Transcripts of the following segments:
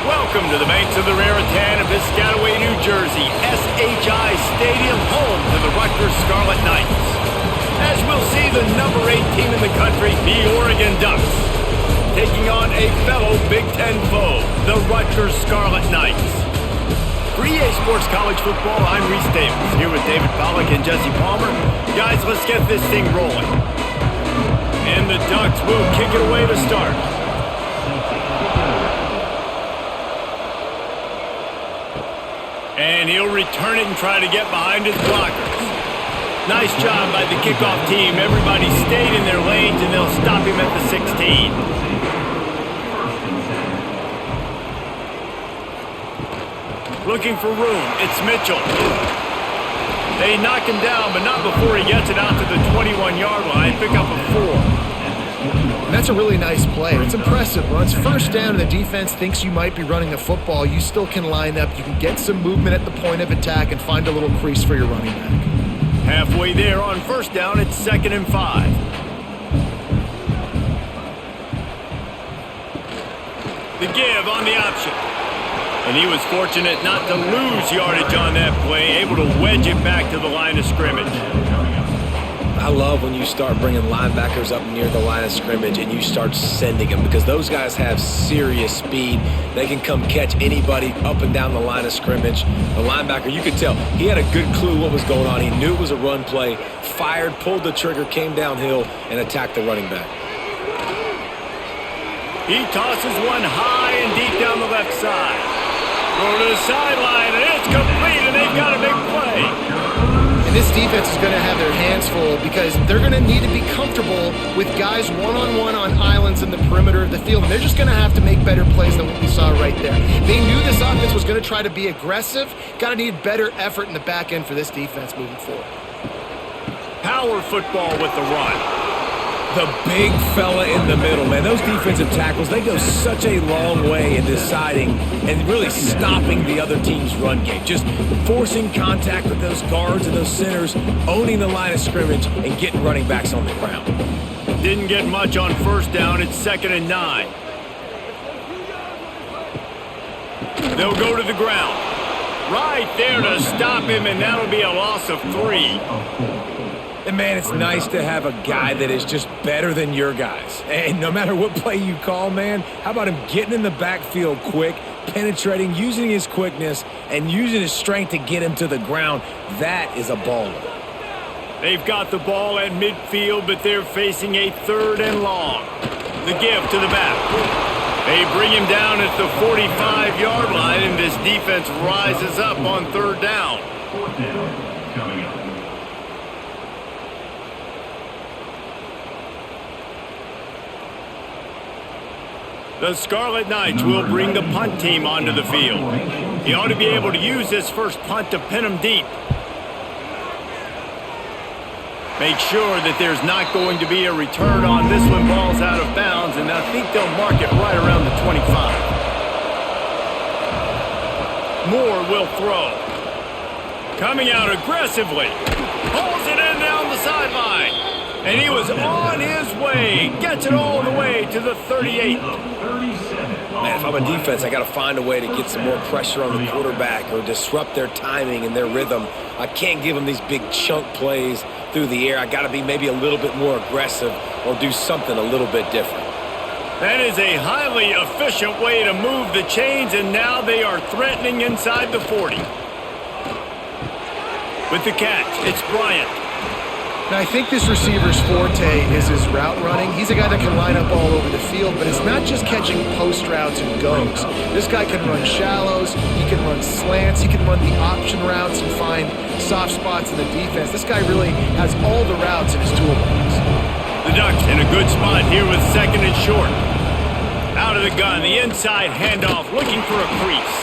Welcome to the banks of the Raritan in Piscataway, New Jersey, SHI Stadium, home to the Rutgers Scarlet Knights. As we'll see the number 8 team in the country, the Oregon Ducks, taking on a fellow Big Ten foe, the Rutgers Scarlet Knights. For EA Sports College Football, I'm Reese Davis, here with David Pollack and Jesse Palmer. Guys, let's get this thing rolling. And the Ducks will kick it away to start. And he'll return it and try to get behind his blockers. Nice job by the kickoff team. Everybody stayed in their lanes, and they'll stop him at the 16. Looking for room. It's Mitchell. They knock him down, but not before he gets it out to the 21-yard line. Pick up a 4. That's a really nice play. It's impressive. When it's first down and the defense thinks you might be running the football, you still can line up. You can get some movement at the point of attack and find a little crease for your running back. Halfway there on first down, it's 2nd and 5. The give on the option. And he was fortunate not to lose yardage on that play, able to wedge it back to the line of scrimmage. I love when you start bringing linebackers up near the line of scrimmage and you start sending them, because those guys have serious speed. They can come catch anybody up and down the line of scrimmage. The linebacker, you could tell, he had a good clue what was going on. He knew it was a run play, fired, pulled the trigger, came downhill, and attacked the running back. He tosses one high and deep down the left side. Go to the sideline, and it's complete, and they've got a big play. This defense is going to have their hands full because they're going to need to be comfortable with guys one-on-one on islands in the perimeter of the field. And they're just going to have to make better plays than what we saw right there. They knew this offense was going to try to be aggressive. Got to need better effort in the back end for this defense moving forward. Power football with the run. The big fella in the middle, man. Those defensive tackles, they go such a long way in deciding and really stopping the other team's run game. Just forcing contact with those guards and those centers, owning the line of scrimmage, and getting running backs on the ground. Didn't get much on first down. It's 2nd and 9. They'll go to the ground. Right there to stop him, and that'll be a loss of 3. And, man, it's nice to have a guy that is just better than your guys. And no matter what play you call, man, how about him getting in the backfield quick, penetrating, using his quickness, and using his strength to get him to the ground? That is a baller. They've got the ball at midfield, but they're facing a 3rd and long. The give to the back. They bring him down at the 45-yard line, and this defense rises up on 3rd down. 4th down coming up. The Scarlet Knights will bring the punt team onto the field. He ought to be able to use this first punt to pin him deep. Make sure that there's not going to be a return on this one. Ball's out of bounds, and I think they'll mark it right around the 25. Moore will throw. Coming out aggressively. Pulls it in down the sideline. And he was on his way. Gets it all the way to the 38. Man, if I'm a defense, I got to find a way to get some more pressure on the quarterback or disrupt their timing and their rhythm. I can't give them these big chunk plays through the air. I got to be maybe a little bit more aggressive or do something a little bit different. That is a highly efficient way to move the chains, and now they are threatening inside the 40. With the catch, it's Bryant. Now, I think this receiver's forte is his route running. He's a guy that can line up all over the field, but it's not just catching post routes and goes. This guy can run shallows, he can run slants, he can run the option routes and find soft spots in the defense. This guy really has all the routes in his toolbox. The Ducks in a good spot here with 2nd and short. Out of the gun, the inside handoff, looking for a crease.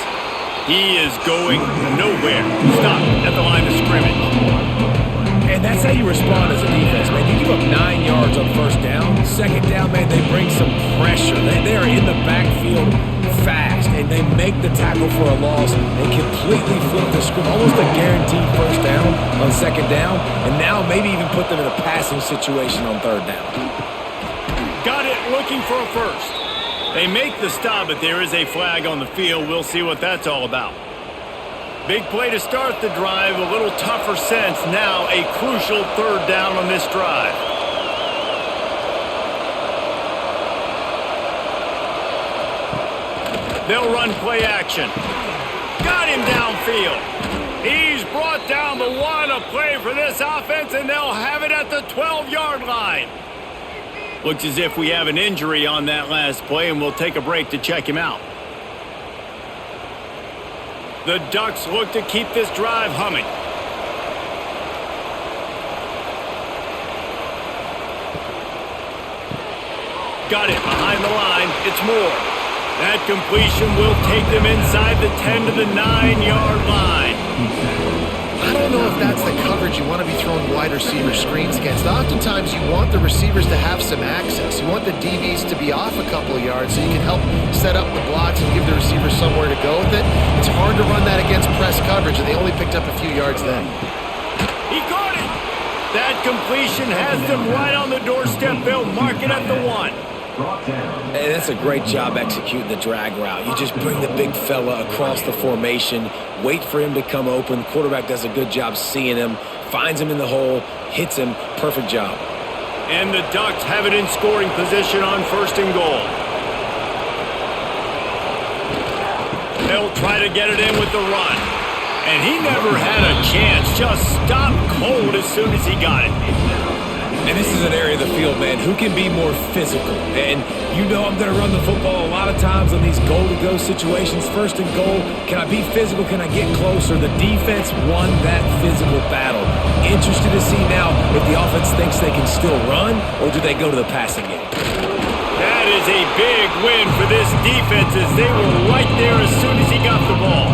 He is going nowhere. Stop at the line of scrimmage. And that's how you respond as a defense, man. You give up 9 yards on first down. 2nd down, man, they bring some pressure. They are in the backfield fast, and they make the tackle for a loss and completely flip the script. Almost a guaranteed first down on 2nd down, and now maybe even put them in a passing situation on 3rd down. Got it, looking for a first. They make the stop, but there is a flag on the field. We'll see what that's all about. Big play to start the drive, a little tougher sense. Now a crucial third down on this drive. They'll run play action. Got him downfield. He's brought down the one, a play for this offense, and they'll have it at the 12-yard line. Looks as if we have an injury on that last play, and we'll take a break to check him out. The Ducks look to keep this drive humming. Got it behind the line. It's Moore. That completion will take them inside the 10 to the 9-yard line. I don't know if that's the coverage you want to be throwing wide receiver screens against. Oftentimes you want the receivers to have some access. You want the DBs to be off a couple of yards so you can help set up the blocks and give the receiver somewhere to go with it. It's hard to run that against press coverage, and they only picked up a few yards then. He got it! That completion has them right on the doorstep. They'll mark it at the 1. Hey, that's a great job executing the drag route. You just bring the big fella across the formation, wait for him to come open. Quarterback does a good job seeing him, finds him in the hole, hits him. Perfect job. And the Ducks have it in scoring position on 1st and goal. They'll try to get it in with the run. And he never had a chance. Just stopped cold as soon as he got it. And this is an area of the field, man, who can be more physical? And you know I'm going to run the football a lot of times on these goal-to-go situations. 1st and goal, can I be physical? Can I get closer? The defense won that physical battle. Interested to see now if the offense thinks they can still run, or do they go to the passing game? That is a big win for this defense as they were right there as soon as he got the ball.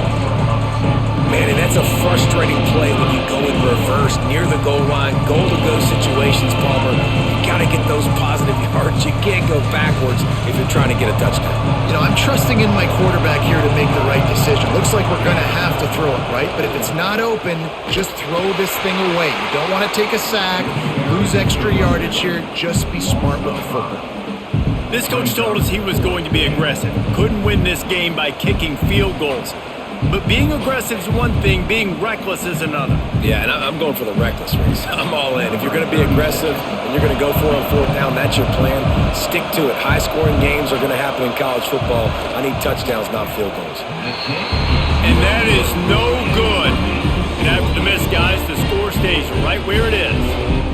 Man, and that's a frustrating play when you go in reverse near the goal line, goal-to-go situations, Palmer. You got to get those positive yards. You can't go backwards if you're trying to get a touchdown. You know, I'm trusting in my quarterback here to make the right decision. Looks like we're going to have to throw it, right? But if it's not open, just throw this thing away. You don't want to take a sack, lose extra yardage here. Just be smart with the football. This coach told us he was going to be aggressive. Couldn't win this game by kicking field goals. But being aggressive is one thing, being reckless is another. Yeah, and I'm going for the reckless race. I'm all in. If you're going to be aggressive and you're going to go for it on 4th down, that's your plan. Stick to it. High-scoring games are going to happen in college football. I need touchdowns, not field goals. And that is no good. And after the miss, guys, the score stays right where it is.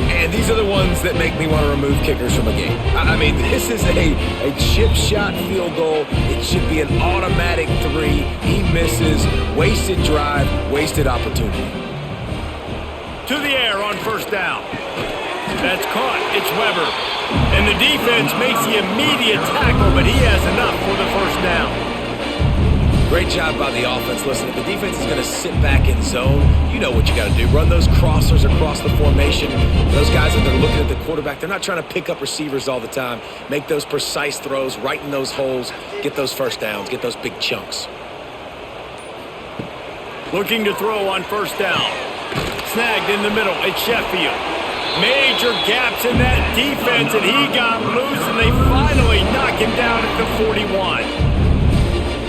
And these are the ones that make me want to remove kickers from a game. I mean, this is a chip shot field goal. It should be an automatic 3. He misses. Wasted drive, wasted opportunity. To the air on 1st down. That's caught. It's Weber. And the defense makes the immediate tackle, but he has enough for the 1st down. Great job by the offense. Listen, if the defense is going to sit back in zone, you know what you got to do. Run those crossers across the formation. Those guys that they're looking at the quarterback, they're not trying to pick up receivers all the time. Make those precise throws right in those holes. Get those 1st downs. Get those big chunks. Looking to throw on 1st down. Snagged in the middle. It's Sheffield. Major gaps in that defense, and he got loose, and they finally knock him down at the 41.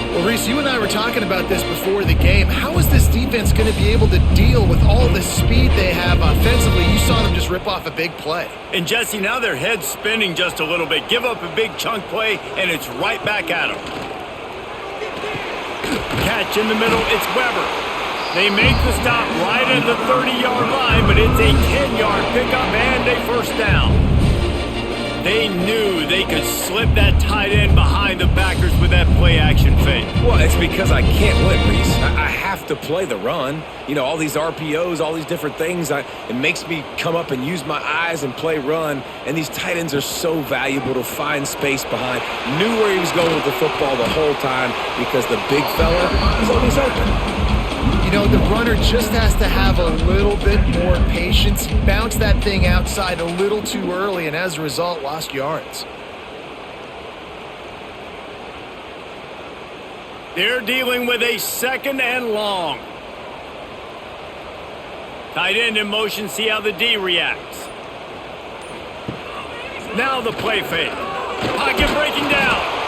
Well, Reese, you and I were talking about this before the game. How is this defense going to be able to deal with all the speed they have offensively? You saw them just rip off a big play. And, Jesse, now their head's spinning just a little bit. Give up a big chunk play, and it's right back at them. Catch in the middle. It's Weber. They make the stop right at the 30-yard line, but it's a 10-yard pickup and a 1st down. They knew they could slip that tight end behind the backers with that play-action fake. Well, it's because I can't win, Reese. I have to play the run. You know, all these RPOs, all these different things, it makes me come up and use my eyes and play run. And these tight ends are so valuable to find space behind. Knew where he was going with the football the whole time because the big fella is always open. You know, the runner just has to have a little bit more patience. He bounced that thing outside a little too early, and as a result, lost yards. They're dealing with a 2nd and long. Tight end in motion, see how the D reacts. Now the play fake. Pocket breaking down.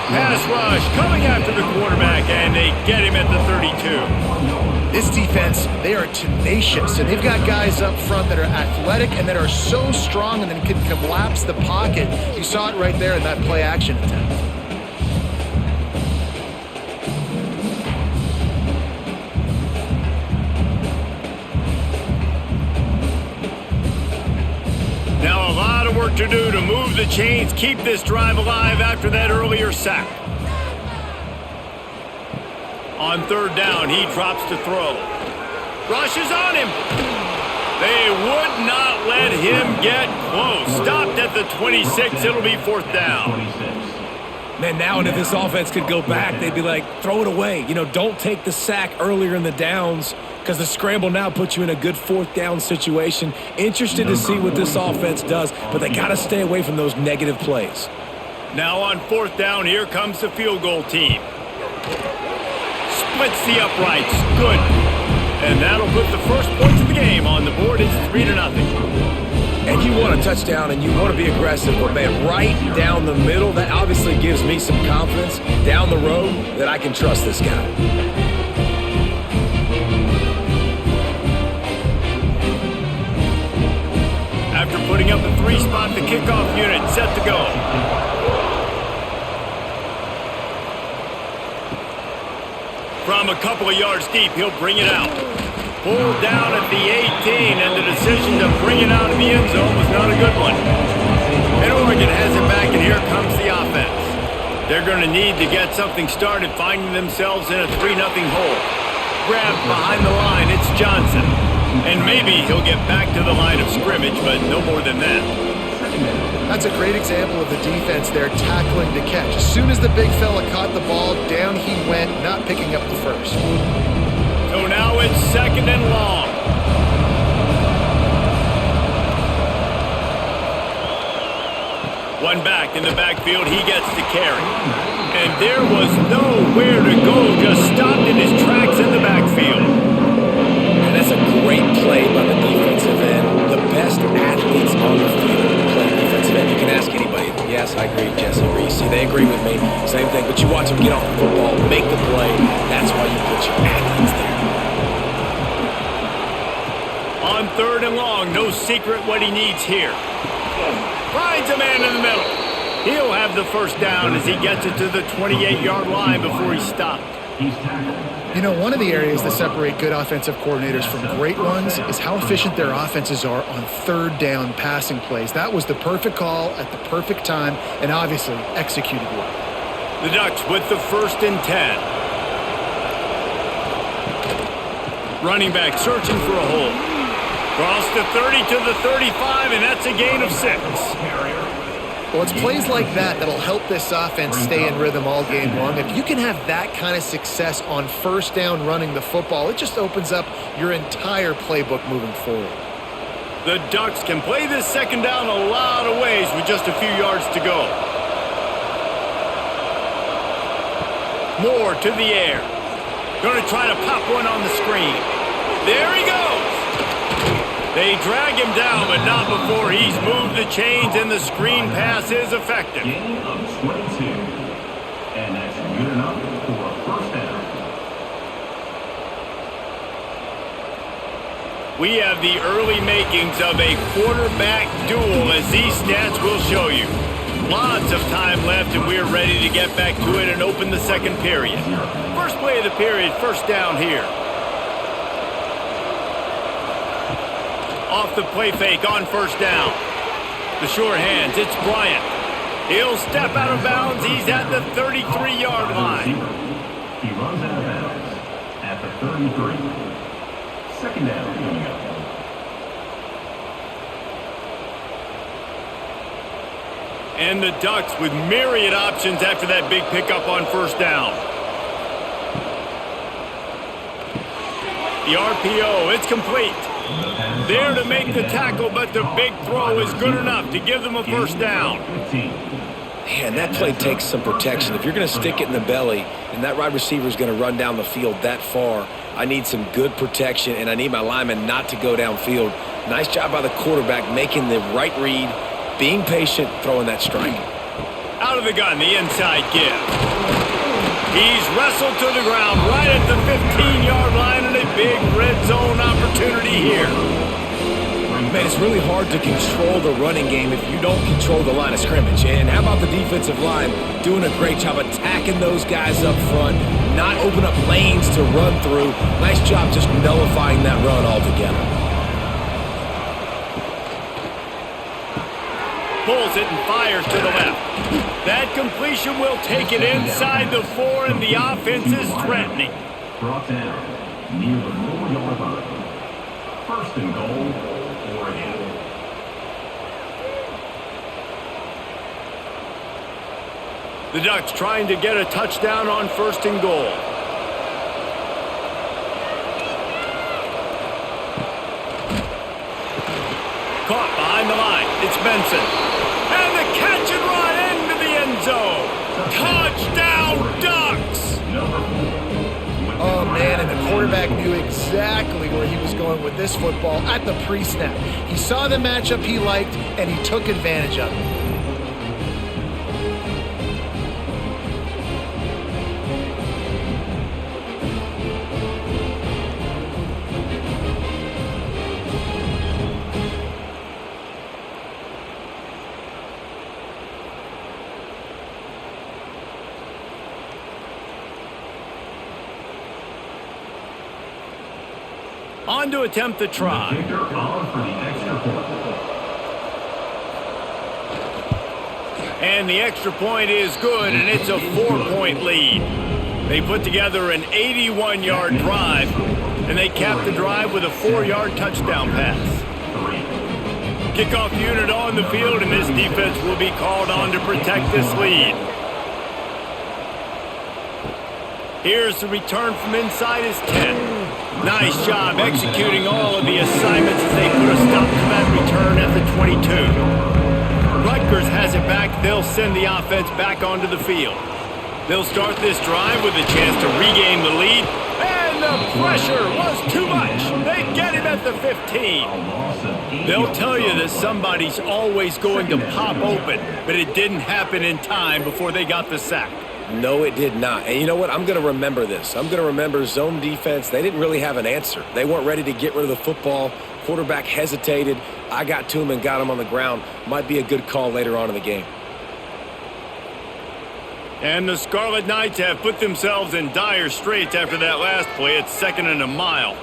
pass rush coming after the quarterback, and they get him at the 32. This defense, they are tenacious, and they've got guys up front that are athletic and that are so strong and then can collapse the pocket. You saw it right there in that play action attempt. Now a lot of work to do to move the chains, keep this drive alive after that earlier sack. On third down, he drops to throw. Rushes on him. They would not let him get close. Stopped at the 26. It'll be fourth down. Man, now and if this offense could go back, they'd be like, throw it away. You know, don't take the sack earlier in the downs because the scramble now puts you in a good fourth down situation. Interested to see what this offense does, but they got to stay away from those negative plays. Now on fourth down, here comes the field goal team. Splits the uprights. Good. And that'll put the first points of the game on the board. It's 3-0. And you want a touchdown and you want to be aggressive, but man, right down the middle, that obviously gives me some confidence down the road that I can trust this guy. After putting up a 3-spot, the kickoff unit set to go. From a couple of yards deep, he'll bring it out. Pulled down at the 18, and the decision to bring it out of the end zone was not a good one. And Oregon has it back, and here comes the offense. They're going to need to get something started, finding themselves in a 3-0 hole. Grabbed behind the line, it's Johnson. And maybe he'll get back to the line of scrimmage, but no more than that. That's a great example of the defense there tackling to catch. As soon as the big fella caught the ball, down he went, not picking up the first. So now it's 2nd and long. One back in the backfield, he gets to carry. And there was nowhere to go, just stopped in his tracks in the backfield. And that's a great play by the defensive end. The best athletes on the field play defensive end. You can ask anybody. Yes, I agree, Jesse Reese. They agree with me. Same thing. But you watch them get off the football, make the play. That's why you put your athletes there. On 3rd and long, no secret what he needs here. Finds a man in the middle. He'll have the first down as he gets it to the 28-yard line before he's stopped. You know, one of the areas that separate good offensive coordinators from great ones is how efficient their offenses are on third down passing plays. That was the perfect call at the perfect time and obviously executed well. The Ducks with the 1st and 10. Running back searching for a hole. Cross the 30 to the 35, and that's a gain of 6. Well, it's plays like that that'll help this offense stay in rhythm all game long. If you can have that kind of success on first down running the football, it just opens up your entire playbook moving forward. The Ducks can play this 2nd down a lot of ways with just a few yards to go. Moore to the air. Going to try to pop one on the screen. There he goes. They drag him down, but not before he's moved the chains, and the screen pass is effective. Gain of 22. And that's good enough for a first down. We have the early makings of a quarterback duel, as these stats will show you. Lots of time left, and we're ready to get back to it and open the 2nd period. First play of the period, first down here. Off the play fake on first down. The short hands, it's Bryant. He'll step out of bounds. He's at the 33-yard line. He runs out of bounds at the 33. 2nd down coming up. And the Ducks with myriad options after that big pickup on first down. The RPO, it's complete. There to make the tackle, but the big throw is good enough to give them a first down. Man, that play takes some protection. If you're going to stick it in the belly and that wide receiver is going to run down the field that far, I need some good protection, and I need my lineman not to go downfield. Nice job by the quarterback making the right read, being patient, throwing that strike. Out of the gun, the inside give. He's wrestled to the ground right at the 15-yard line, and a big red zone opportunity here. Man, it's really hard to control the running game if you don't control the line of scrimmage. And how about the defensive line doing a great job attacking those guys up front, not open up lanes to run through. Nice job just nullifying that run altogether. Pulls it and fires to the left. That completion will take it inside the 4, and the offense is threatening. Brought down near the 4-yard line. First and goal. The Ducks trying to get a touchdown on first and goal. Caught behind the line. It's Benson. And the catch and run into the end zone. Touchdown, Ducks! Oh, man, and the quarterback knew exactly where he was going with this football at the pre-snap. He saw the matchup he liked, and he took advantage of it. On to attempt the try. And the extra point is good, and it's a 4-point lead. They put together an 81-yard drive, and they capped the drive with a 4-yard touchdown pass. Kickoff unit on the field, and this defense will be called on to protect this lead. Here's the return from inside his 10. Nice job executing all of the assignments as they put a stop to that return at the 22. Rutgers has it back. They'll send the offense back onto the field. They'll start this drive with a chance to regain the lead. And the pressure was too much. They get him at the 15. They'll tell you that somebody's always going to pop open, but it didn't happen in time before they got the sack. No, it did not. And you know what? I'm going to remember this. I'm going to remember zone defense. They didn't really have an answer. They weren't ready to get rid of the football. Quarterback hesitated. I got to him and got him on the ground. Might be a good call later on in the game. And the Scarlet Knights have put themselves in dire straits after that last play. It's 2nd and a mile.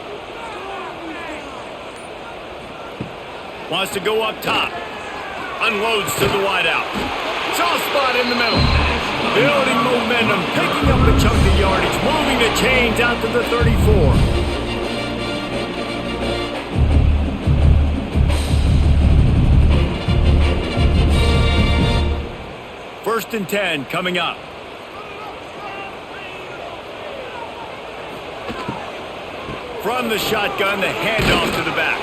Wants to go up top. Unloads to the wideout. Soft spot in the middle. Building momentum, picking up a chunk of yardage, moving the chains out to the 34. First and 10 coming up. From the shotgun, the handoff to the back.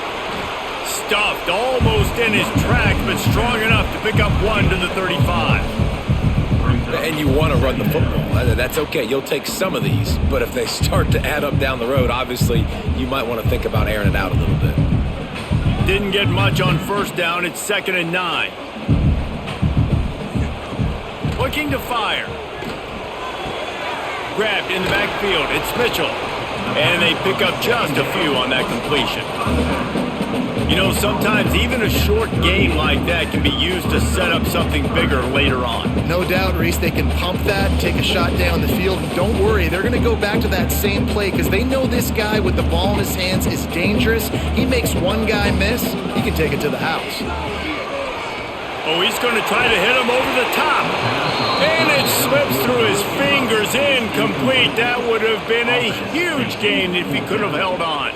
Stuffed almost in his tracks, but strong enough to pick up one to the 35. And you want to run the football. That's okay. You'll take some of these. But if they start to add up down the road, obviously, you might want to think about airing it out a little bit. Didn't get much on first down. It's 2nd and 9. Looking to fire. Grabbed in the backfield. It's Mitchell. And they pick up just a few on that completion. You know, sometimes even a short game like that can be used to set up something bigger later on. No doubt, Reese, they can pump that, take a shot down the field. And don't worry, they're going to go back to that same play because they know this guy with the ball in his hands is dangerous. He makes one guy miss, he can take it to the house. Oh, he's going to try to hit him over the top. And it slips through his fingers, incomplete. That would have been a huge gain if he could have held on.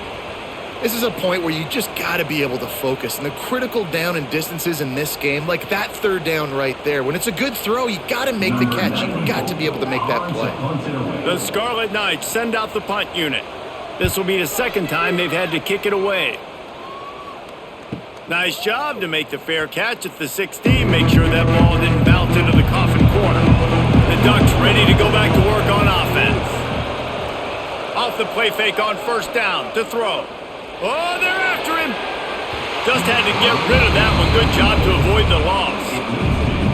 This is a point where you just got to be able to focus. And the critical down and distances in this game, like that third down right there, when it's a good throw, you got to make the catch. You got to be able to make that play. The Scarlet Knights send out the punt unit. This will be the second time they've had to kick it away. Nice job to make the fair catch at the 16. Make sure that ball didn't bounce into the coffin corner. The Ducks ready to go back to work on offense. Off the play fake on first down to throw. Oh, they're after him. Just had to get rid of that one. Good job to avoid the loss.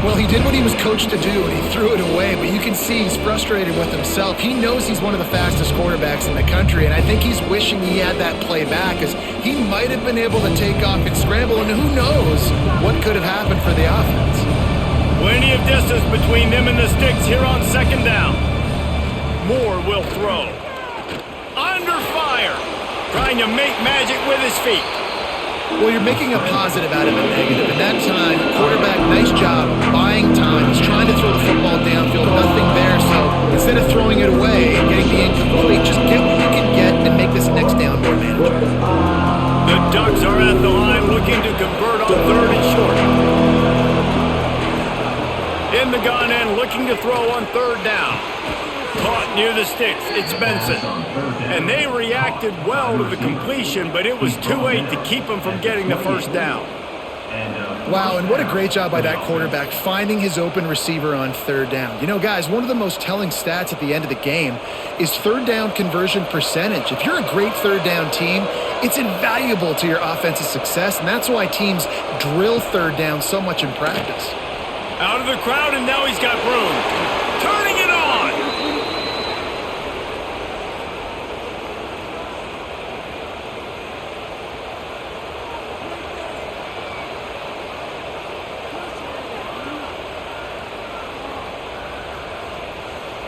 Well, he did what he was coached to do, and he threw it away, but you can see he's frustrated with himself. He knows he's one of the fastest quarterbacks in the country, and I think he's wishing he had that play back, as he might have been able to take off and scramble, and who knows what could have happened for the offense. Plenty of distance between them and the sticks here on second down. Moore will throw. Under fire. Trying to make magic with his feet. Well, you're making a positive out of a negative. In that time, quarterback, nice job buying time. He's trying to throw the football downfield, nothing there. So instead of throwing it away and getting the incomplete, just get what you can get and make this next down more manageable. The Ducks are at the line looking to convert on third and short. In the gun end, looking to throw on third down. Caught near the sticks. It's Benson. And they reacted well to the completion, but it was too late to keep them from getting the first down. Wow, and what a great job by that quarterback finding his open receiver on third down. You know, guys, one of the most telling stats at the end of the game is third down conversion percentage. If you're a great third down team, it's invaluable to your offensive success, and that's why teams drill third down so much in practice. Out of the crowd, and now he's got room. Turning it on!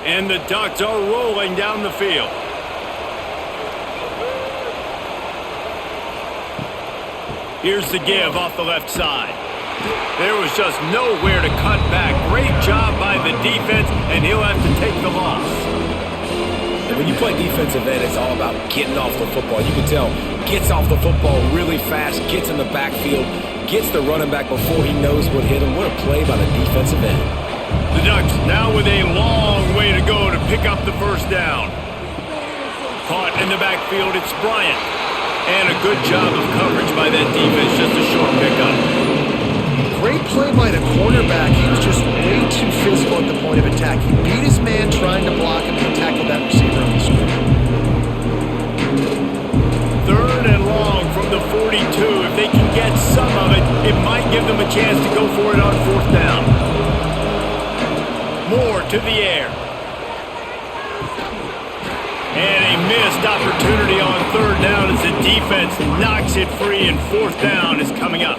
And the Ducks are rolling down the field. Here's the give off the left side. There was just nowhere to cut back. Great job by the defense, and he'll have to take the loss. And when you play defensive end, it's all about getting off the football. You can tell, gets off the football really fast, gets in the backfield, gets the running back before he knows what hit him. What a play by the defensive end. The Ducks now with a long way to go to pick up the first down. Caught in the backfield, it's Bryant. And a good job of coverage by that defense, just a short pickup. Great play by the quarterback. He was just way too physical at the point of attack. He beat his man trying to block him and tackled that receiver on the screen. Third and long from the 42. If they can get some of it, it might give them a chance to go for it on fourth down. Moore to the air. And a missed opportunity on third down as the defense knocks it free, and fourth down is coming up.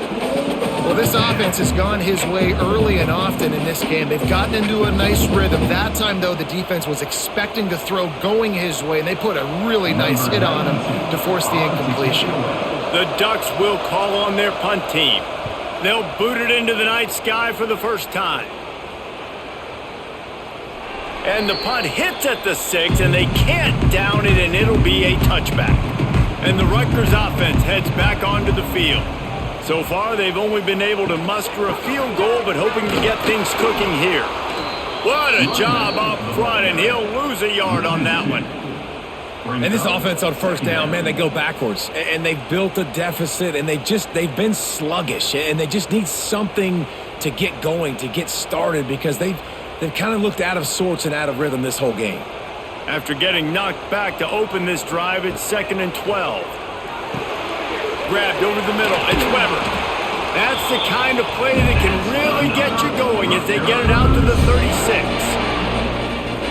Well, this offense has gone his way early and often in this game. They've gotten into a nice rhythm. That time, though, the defense was expecting to throw going his way, and they put a really nice hit on him to force the incompletion. The Ducks will call on their punt team. They'll boot it into the night sky for the first time. And the punt hits at the 6, and they can't down it, and it'll be a touchback. And the Rutgers offense heads back onto the field. So far, they've only been able to muster a field goal, but hoping to get things cooking here. What a job up front, and he'll lose a yard on that one. And this offense on first down, man, they go backwards. And they've built a deficit, and they've been sluggish, and they just need something to get going, to get started, because they've kind of looked out of sorts and out of rhythm this whole game. After getting knocked back to open this drive, it's 2nd and 12. Grabbed over the middle, it's Weber. That's the kind of play that can really get you going as they get it out to the 36.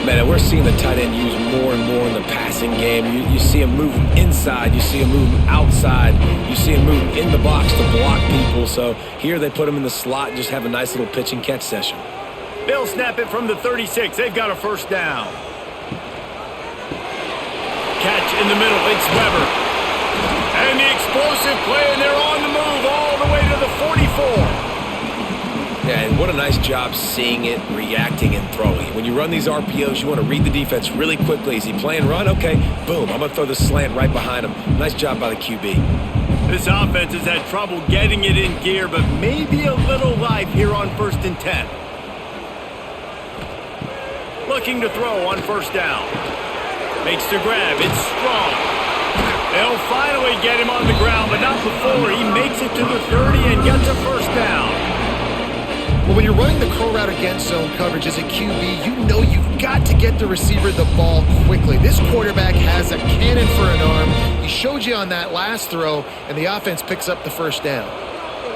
Man, and we're seeing the tight end used more and more in the passing game. You see him move inside, you see him move outside, you see him move in the box to block people. So here they put him in the slot and just have a nice little pitch and catch session. They'll snap it from the 36. They've got a first down. Catch in the middle. It's Weber. And the explosive play, and they're on the move all the way to the 44. Yeah, and what a nice job seeing it, reacting, and throwing. When you run these RPOs, you want to read the defense really quickly. Is he playing run? Okay, boom. I'm going to throw the slant right behind him. Nice job by the QB. This offense has had trouble getting it in gear, but maybe a little life here on 1st and 10. Looking to throw on first down. Makes the grab. It's Strong. They'll finally get him on the ground, but not before he makes it to the 30 and gets a first down. Well, when you're running the curl route against zone coverage as a QB, you know you've got to get the receiver the ball quickly. This quarterback has a cannon for an arm. He showed you on that last throw, and the offense picks up the first down.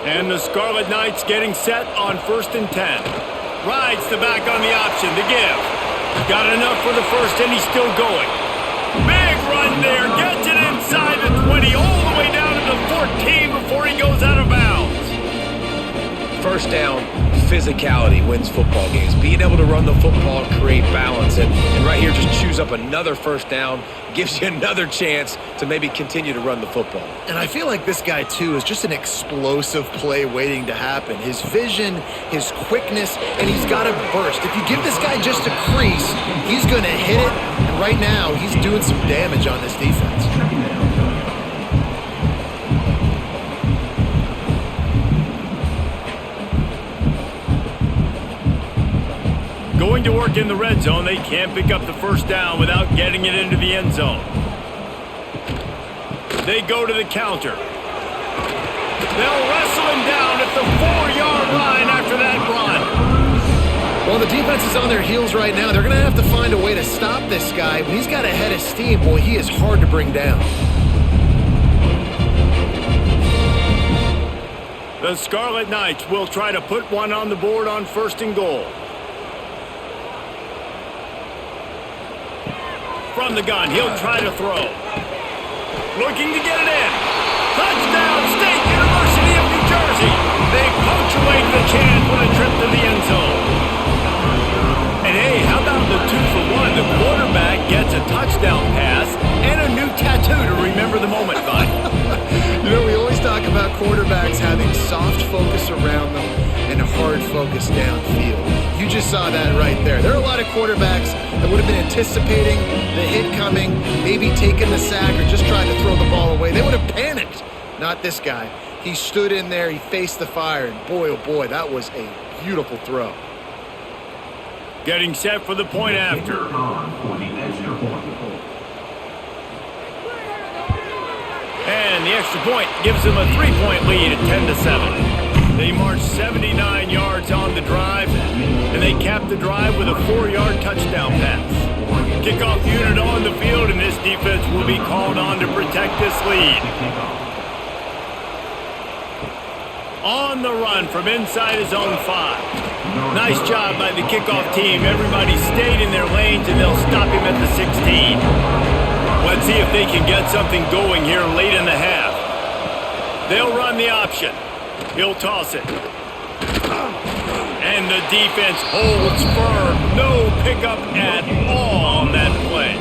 And the Scarlet Knights getting set on 1st and 10. Rides the back on the option to give. Got enough for the first, and he's still going. Big run there. Gets it inside the 20, all the way down to the 14 before he goes out of bounds. First down, physicality wins football games. Being able to run the football and create balance. And right here, just choose up another first down. Gives you another chance to maybe continue to run the football. And I feel like this guy, too, is just an explosive play waiting to happen. His vision, his quickness, and he's got a burst. If you give this guy just a crease, he's going to hit it. And right now, he's doing some damage on this defense. Going to work in the red zone. They can't pick up the first down without getting it into the end zone. They go to the counter. They'll wrestle him down at the 4-yard line after that run. Well, the defense is on their heels right now. They're going to have to find a way to stop this guy. When he's got a head of steam, boy, he is hard to bring down. The Scarlet Knights will try to put one on the board on 1st and goal. From the gun, he'll try to throw. Looking to get it in. Touchdown, State University of New Jersey. They punctuate the chance with a trip to the end zone. And hey, how about the 2-for-1? The quarterback gets a touchdown pass and a new tattoo to remember the moment by. You know, we always talk about quarterbacks having soft focus around them and hard focus downfield. You just saw that right there. There are a lot of quarterbacks that would have been anticipating the hit coming, maybe taking the sack or just trying to throw the ball away. They would have panicked. Not this guy. He stood in there, he faced the fire, and boy, oh boy, that was a beautiful throw. Getting set for the point after. And the extra point gives them a 3-point lead at 10-7. They march 79 yards on the drive, and they cap the drive with a 4-yard touchdown pass. Kickoff unit on the field, and this defense will be called on to protect this lead. On the run from inside his own 5. Nice job by the kickoff team. Everybody stayed in their lanes, and they'll stop him at the 16. Let's see if they can get something going here late in the half. They'll run the option. He'll toss it. And the defense holds firm. No pickup at all on that play.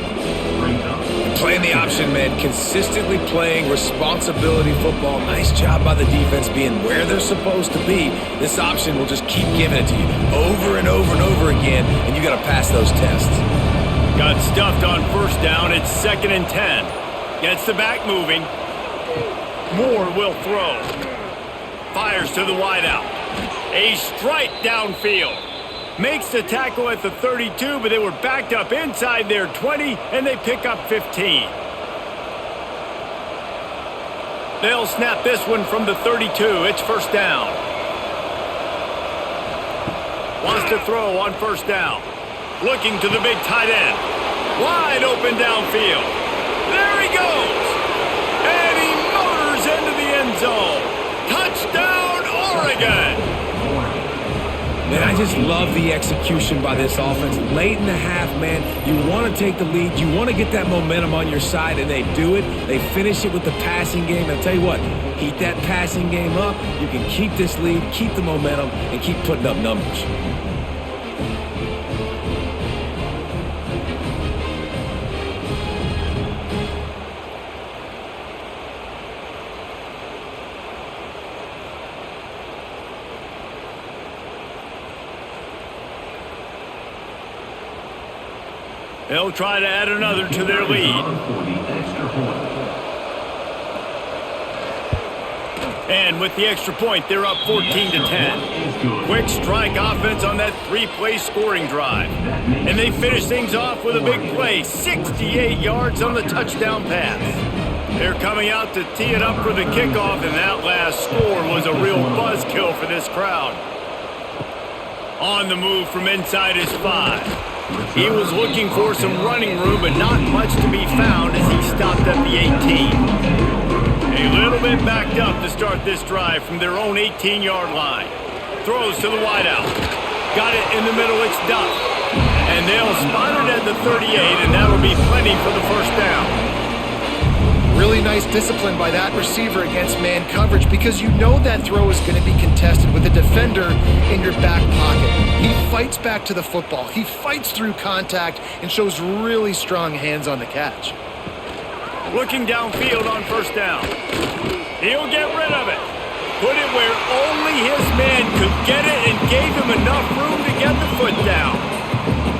Playing the option, man. Consistently playing responsibility football. Nice job by the defense being where they're supposed to be. This option will just keep giving it to you over and over and over again, and you got to pass those tests. Got stuffed on 1st down. It's 2nd and 10. Gets the back moving. Moore will throw. Fires to the wideout. A strike downfield. Makes the tackle at the 32, but they were backed up inside their 20, and they pick up 15. They'll snap this one from the 32. It's 1st down. Wants to throw on 1st down. Looking to the big tight end. Wide open downfield. There he goes. And he motors into the end zone. Touchdown, Oregon. Man, I just love the execution by this offense. Late in the half, man, you want to take the lead. You want to get that momentum on your side, and they do it. They finish it with the passing game. I'll tell you what, keep that passing game up. You can keep this lead, keep the momentum, and keep putting up numbers. They'll try to add another to their lead. And with the extra point, they're up 14-10. Quick strike offense on that 3-play scoring drive. And they finish things off with a big play, 68 yards on the touchdown pass. They're coming out to tee it up for the kickoff, and that last score was a real buzzkill for this crowd. On the move from inside his 5. He was looking for some running room, but not much to be found as he stopped at the 18. A little bit backed up to start this drive from their own 18-yard line. Throws to the wideout. Got it in the middle, it's Duff. And they'll spot it at the 38, and that'll be plenty for the first down. Really nice discipline by that receiver against man coverage because you know that throw is going to be contested with a defender in your back pocket. He fights back to the football. He fights through contact and shows really strong hands on the catch. Looking downfield on first down. He'll get rid of it. Put it where only his man could get it and gave him enough room to get the foot down.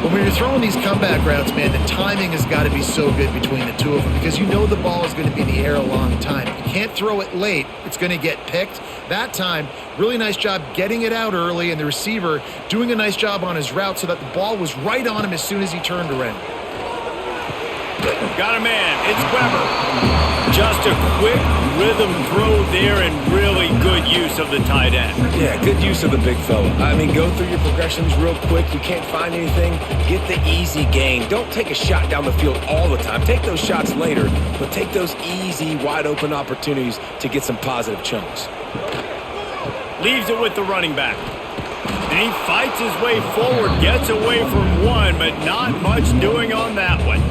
When you're throwing these comeback routes, man, the timing has got to be so good between the two of them because you know the ball is going to be in the air a long time. You can't throw it late. It's going to get picked. That time, really nice job getting it out early and the receiver doing a nice job on his route so that the ball was right on him as soon as he turned around. Got a man. It's Weber. Just a quick rhythm throw there and really good use of the tight end. Yeah, good use of the big fella. I mean, go through your progressions real quick. You can't find anything, get the easy gain. Don't take a shot down the field all the time. Take those shots later, but take those easy, wide-open opportunities to get some positive chunks. Leaves it with the running back. And he fights his way forward, gets away from one, but not much doing on that one.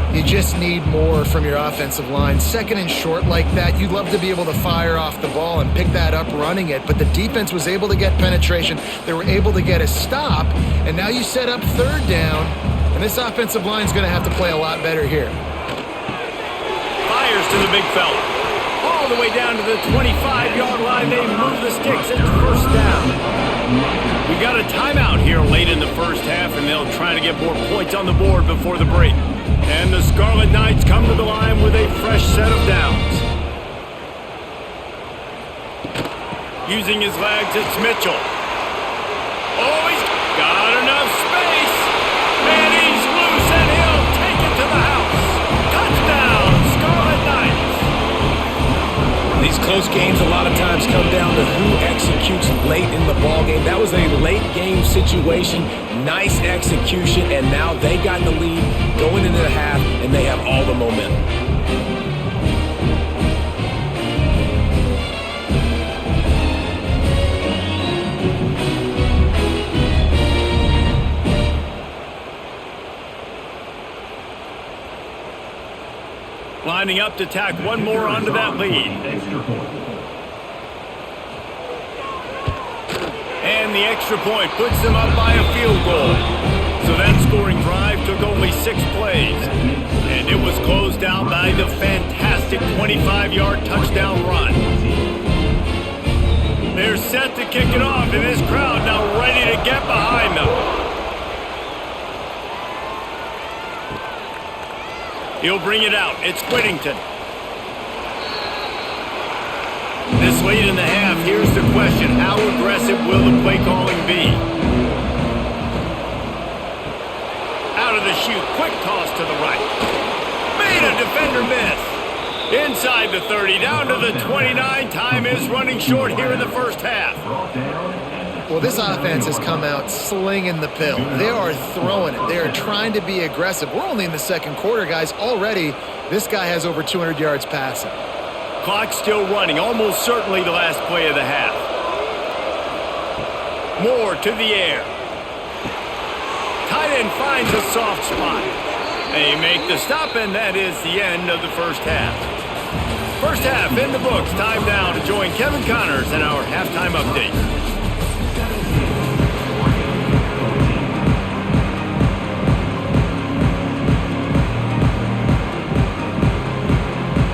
You just need more from your offensive line. Second and short like that, you'd love to be able to fire off the ball and pick that up running it, but the defense was able to get penetration. They were able to get a stop, and now you set up third down, and this offensive line is going to have to play a lot better here. Fires to the big fella. All the way down to the 25-yard line. They move the sticks. It's first down. We got a timeout here late in the first half, and they'll try to get more points on the board before the break. And the Scarlet Knights come to the line with a fresh set of downs. Using his legs, it's Mitchell. Oh, he's got enough space. And he's loose, and he'll take it to the house. Touchdown, Scarlet Knights. These close games a lot of times come down to who executes late in the ball game. That was a late game situation. Nice execution, and now they got the lead going into the half, and they have all the momentum. Lining up to tack one more onto that lead. And the extra point puts them up by a field goal. So that scoring drive took only 6 plays. And it was closed out by the fantastic 25-yard touchdown run. They're set to kick it off, and this crowd now ready to get behind them. He'll bring it out. It's Whittington. This late in the half, here's the question. How aggressive will the play calling be? Out of the chute, quick toss to the right. Made a defender miss. Inside the 30, down to the 29. Time is running short here in the first half. Well, this offense has come out slinging the pill. They are throwing it. They are trying to be aggressive. We're only in the second quarter, guys. Already, this guy has over 200 yards passing. Clock still running, almost certainly the last play of the half. Moore to the air. Tight end finds a soft spot. They make the stop, and that is the end of the first half. First half in the books. Time now to join Kevin Connors in our halftime update.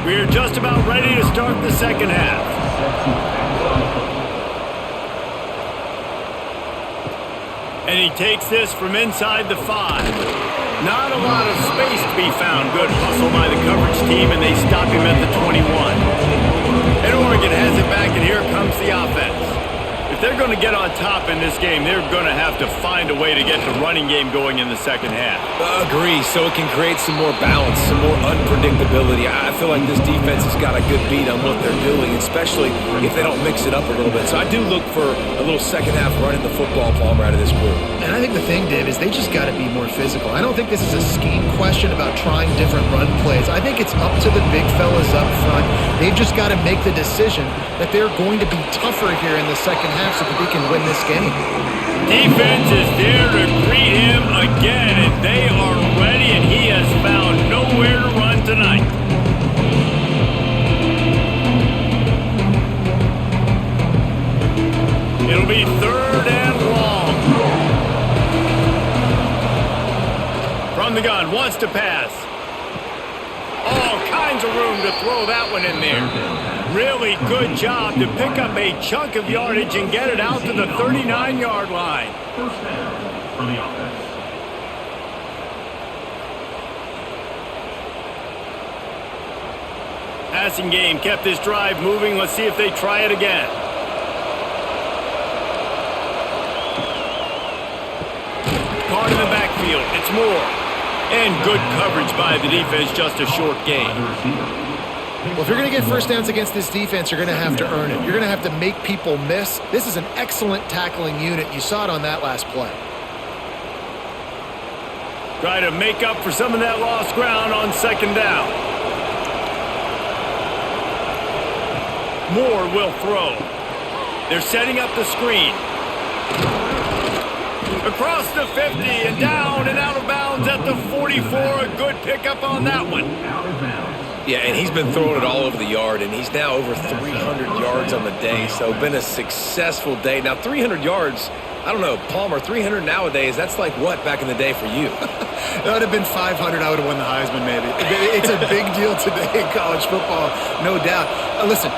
We're just about ready to start the second half. And he takes this from inside the 5. Not a lot of space to be found. Good hustle by the coverage team, and they stop him at the 21. And Oregon has it back, and here comes the offense. If they're going to get on top in this game, they're going to have to find a way to get the running game going in the second half. Agree, so it can create some more balance, some more unpredictability. I feel like this defense has got a good beat on what they're doing, especially if they don't mix it up a little bit. So I do look for a little second half running the football, Palmer, out of this group. And I think the thing, Dave, is they just got to be more physical. I don't think this is a scheme question about trying different run plays. I think it's up to the big fellas up front. They've just got to make the decision that they're going to be tougher here in the second half so that they can win this game. Defense is there to greet him again, and they are ready, and he has found nowhere to run tonight. It'll be 3rd and long. From the gun, wants to pass. All kinds of room to throw that one in there. Really good job to pick up a chunk of yardage and get it out to the 39-yard line. First down for the offense. Passing game kept this drive moving. Let's see if they try it again. Caught in the backfield. It's Moore. And good coverage by the defense, just a short gain. Well, if you're going to get first downs against this defense, you're going to have to earn it. You're going to have to make people miss. This is an excellent tackling unit. You saw it on that last play. Try to make up for some of that lost ground on second down. Moore will throw. They're setting up the screen. Across the 50 and down and out of bounds at the 44. A good pickup on that one. Out of bounds. Yeah, and he's been throwing it all over the yard, and he's now over 300 yards on the day, so been a successful day. Now, 300 yards, I don't know, Palmer, 300 nowadays, that's like what back in the day for you? That would have been 500. I would have won the Heisman, maybe. It's a big deal today in college football, no doubt. Listen,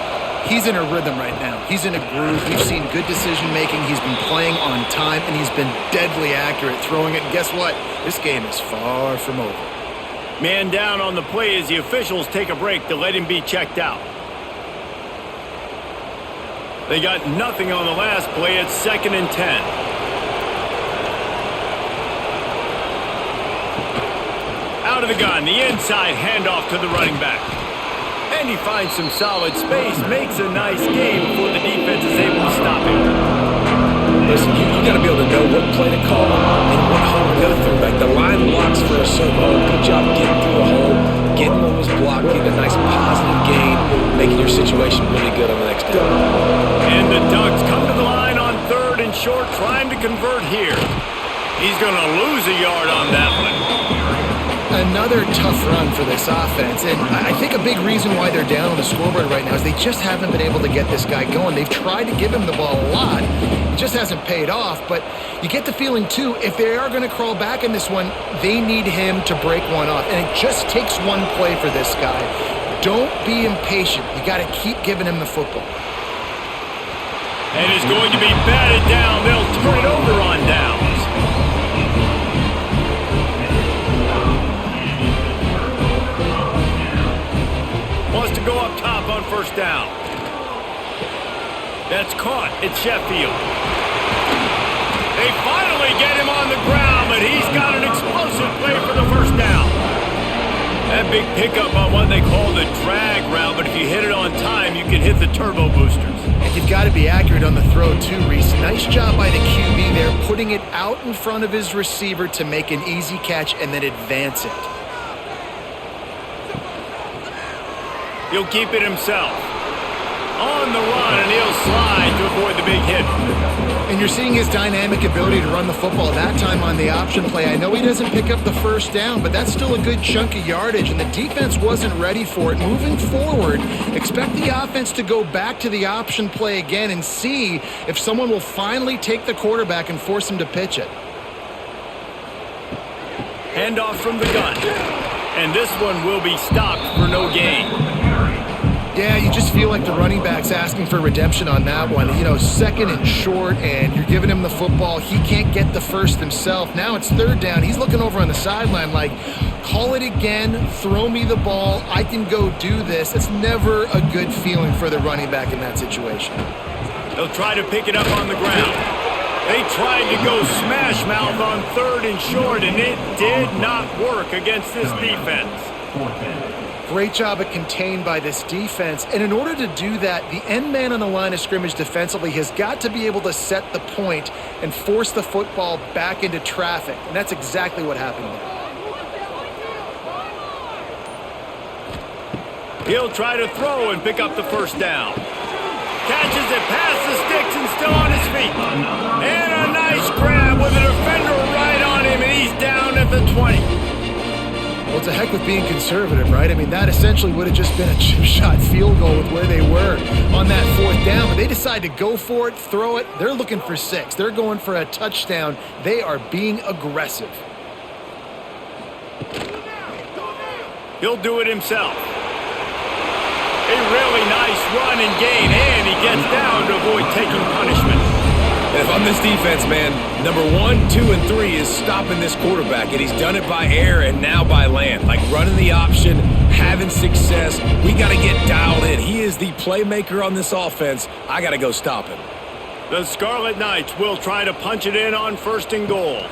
he's in a rhythm right now. He's in a groove. We've seen good decision-making. He's been playing on time, and he's been deadly accurate throwing it. And guess what? This game is far from over. Man down on the play as the officials take a break to let him be checked out. They got nothing on the last play. It's 2nd and 10. Out of the gun, the inside handoff to the running back. And he finds some solid space, makes a nice game before the defense is able to stop him. Listen, you got to be able to know what play to call and what hole to go through. Like the line blocks for a certain hole. Good job getting through a hole, getting what was blocked, getting a nice positive gain, making your situation really good on the next down. And the Ducks come to the line on 3rd and short, trying to convert here. He's going to lose a yard on that one. Another tough run for this offense, and I think a big reason why they're down on the scoreboard right now is they just haven't been able to get this guy going. They've tried to give him the ball a lot. It just hasn't paid off, but you get the feeling, too, if they are going to crawl back in this one, they need him to break one off, and it just takes one play for this guy. Don't be impatient. You got to keep giving him the football. And it's going to be batted down. They'll turn it over on downs. Wants to go up top on 1st down. That's caught. It's Sheffield. They finally get him on the ground, but he's got an explosive play for the 1st down. That big pickup on what they call the drag route, but if you hit it on time, you can hit the turbo boosters. And you've got to be accurate on the throw, too, Reese. Nice job by the QB there, putting it out in front of his receiver to make an easy catch and then advance it. He'll keep it himself. On the run, and he'll slide to avoid the big hit. And you're seeing his dynamic ability to run the football, that time on the option play. I know he doesn't pick up the 1st down, but that's still a good chunk of yardage, and the defense wasn't ready for it. Moving forward, expect the offense to go back to the option play again and see if someone will finally take the quarterback and force him to pitch it. Handoff from the gun. And this one will be stopped for no gain. Yeah, you just feel like the running back's asking for redemption on that one. You know, 2nd and short, and you're giving him the football. He can't get the 1st himself. Now it's 3rd down. He's looking over on the sideline like, call it again, throw me the ball, I can go do this. It's never a good feeling for the running back in that situation. They'll try to pick it up on the ground. They tried to go smash mouth on 3rd and short, and it did not work against this defense. Great job of contained by this defense. And in order to do that, the end man on the line of scrimmage defensively has got to be able to set the point and force the football back into traffic. And that's exactly what happened there. He'll try to throw and pick up the first down. Catches it past the sticks and still on his feet. And a nice grab with a defender right on him, and he's down at the 20. Well, it's a heck with being conservative, right? I mean, that essentially would have just been a chip shot field goal with where they were on that 4th down. But they decide to go for it, throw it. They're looking for 6. They're going for a touchdown. They are being aggressive. He'll do it himself. A really nice run and gain, and he gets down to avoid taking punishment. And if I'm this defense, man, number 1, 2, and 3 is stopping this quarterback, and he's done it by air and now by land. Like running the option, having success. We got to get dialed in. He is the playmaker on this offense. I got to go stop him. The Scarlet Knights will try to punch it in on 1st and goal.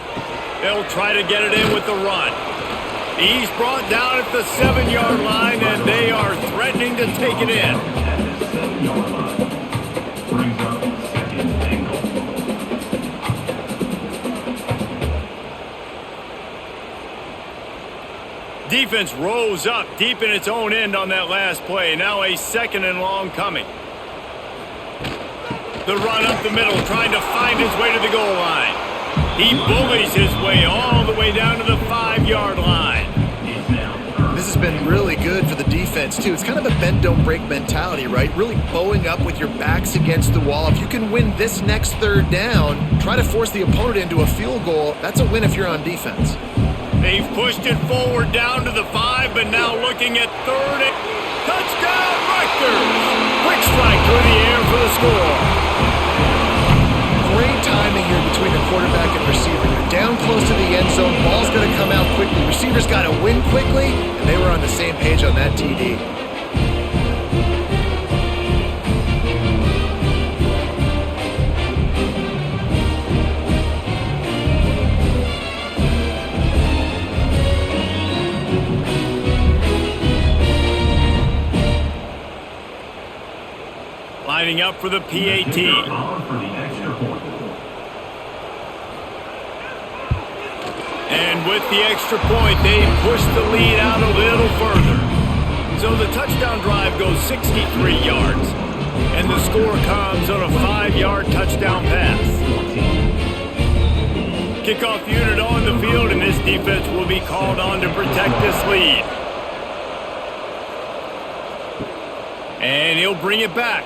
They'll try to get it in with the run. He's brought down at the 7-yard line, and they are threatening to take it in. Brings up 2nd and goal. Defense rose up deep in its own end on that last play. Now a 2nd and long coming. The run up the middle, trying to find his way to the goal line. He bullies his way all the way down to the 5-yard line. This has been really good for the defense, too. It's kind of a bend-don't-break mentality, right? Really bowing up with your backs against the wall. If you can win this next 3rd down, try to force the opponent into a field goal. That's a win if you're on defense. They've pushed it forward down to the 5, but now looking at 3rd and touchdown, Rutgers! Quick strike through the air for the score. Great timing here between the quarterback and receiver. You're down close to the end zone. Ball's going to come out quickly. Receivers got to win quickly, and they were on the same page on that TD. Lining up for the PAT. And with the extra point, they push the lead out a little further. So the touchdown drive goes 63 yards. And the score comes on a 5-yard touchdown pass. Kickoff unit on the field, and this defense will be called on to protect this lead. And he'll bring it back.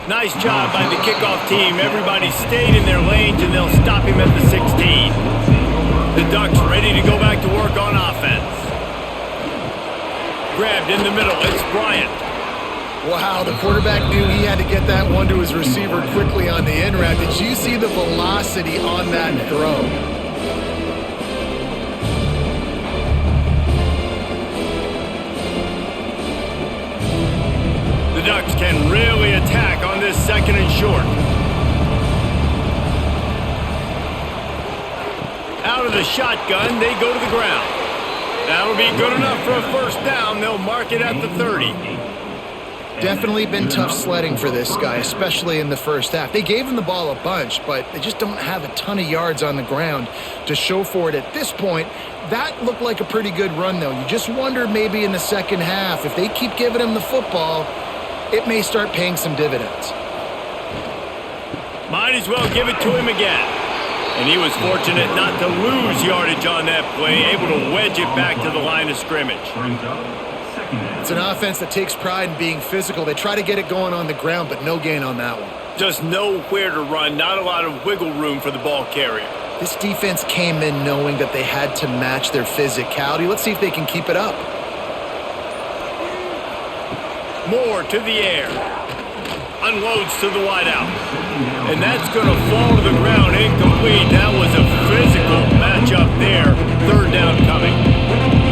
Nice job by the kickoff team. Everybody stayed in their lanes, and they'll stop him at the 16. The Ducks ready to go back to work on offense. Grabbed in the middle. It's Bryant. Wow, the quarterback knew he had to get that one to his receiver quickly on the in route. Did you see the velocity on that throw? The Ducks can really attack on this 2nd and short. Out of the shotgun, they go to the ground. That'll be good enough for a 1st down. They'll mark it at the 30. Definitely been tough sledding for this guy, especially in the first half. They gave him the ball a bunch, but they just don't have a ton of yards on the ground to show for it at this point. That looked like a pretty good run, though. You just wonder maybe in the second half, if they keep giving him the football, it may start paying some dividends. Might as well give it to him again. And he was fortunate not to lose yardage on that play, able to wedge it back to the line of scrimmage. It's an offense that takes pride in being physical. They try to get it going on the ground, but no gain on that one. Just nowhere to run, not a lot of wiggle room for the ball carrier. This defense came in knowing that they had to match their physicality. Let's see if they can keep it up. Moore to the air. Unloads to the wideout. And that's going to fall to the ground incomplete. That was a physical matchup there. 3rd down coming.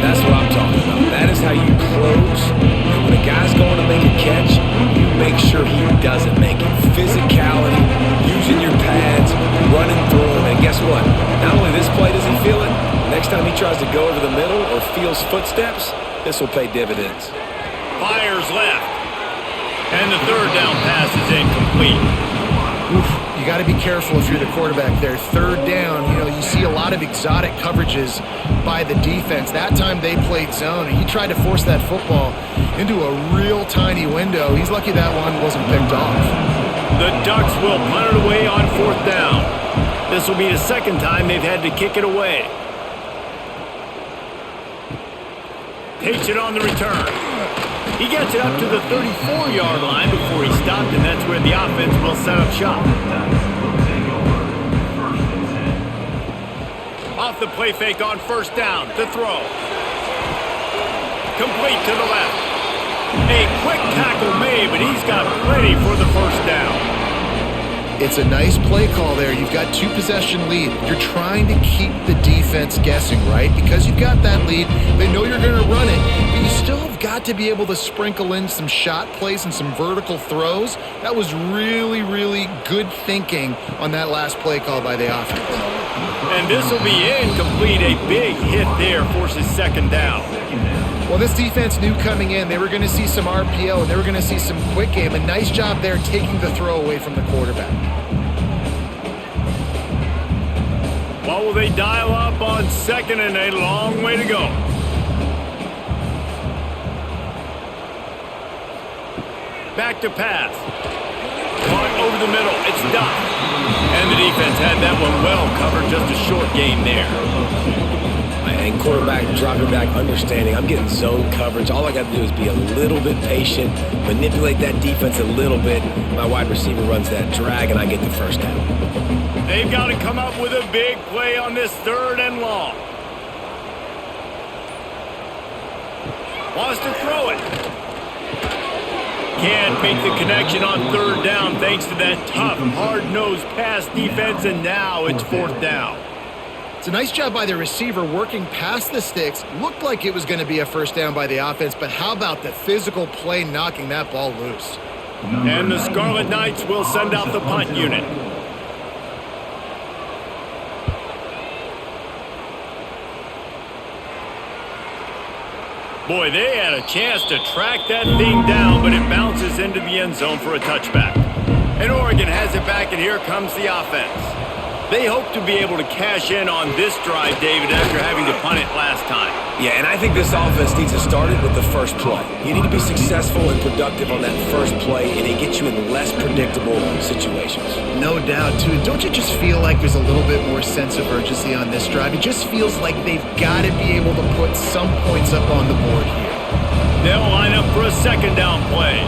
That's what I'm talking about. That is how you close. And when a guy's going to make a catch, you make sure he doesn't make it. field's footsteps, this will pay dividends. Fires left. And the third down pass is incomplete. Oof, you got to be careful if you're the quarterback there. Third down, you see a lot of exotic coverages by the defense. That time they played zone, and he tried to force that football into a real tiny window. He's lucky that one wasn't picked off. The Ducks will punt it away on fourth down. This will be the second time they've had to kick it away. Takes it on the return. He gets it up to the 34-yard line before he stopped, and that's where the offense will set up shop. Off the play fake on first down to throw. Complete to the left. A quick tackle made, but he's got plenty for the first down. It's a nice play call there. You've got 2-possession lead. You're trying to keep the defense guessing, right? Because you've got that lead, they know you're going to run it, but you still have got to be able to sprinkle in some shot plays and some vertical throws. That was really, really good thinking on that last play call by the offense. And this will be incomplete. A big hit there forces second down. Well, this defense knew coming in they were going to see some RPO and they were going to see some quick game. A nice job there taking the throw away from the quarterback. What will they dial up on second and a long way to go? Back to pass. Caught over the middle. It's Duck. And the defense had that one well covered. Just a short gain there. And quarterback dropping back, understanding I'm getting zone coverage. All I got to do is be a little bit patient, manipulate that defense a little bit. My wide receiver runs that drag, and I get the first down. They've got to come up with a big play on this third and long. Wants to throw it. Can't make the connection on third down thanks to that tough, hard-nosed pass defense, and now it's fourth down. It's a nice job by the receiver working past the sticks. Looked like it was going to be a first down by the offense, but how about the physical play knocking that ball loose? And the Scarlet Knights will send out the punt unit. Boy, they had a chance to track that thing down, but it bounces into the end zone for a touchback. And Oregon has it back, and here comes the offense. They hope to be able to cash in on this drive, David, after having to punt it last time. Yeah, and I think this offense needs to start it with the first play. You need to be successful and productive on that first play, and it gets you in less predictable situations. No doubt, too. Don't you just feel like there's a little bit more sense of urgency on this drive? It just feels like they've got to be able to put some points up on the board here. They'll line up for a second down play.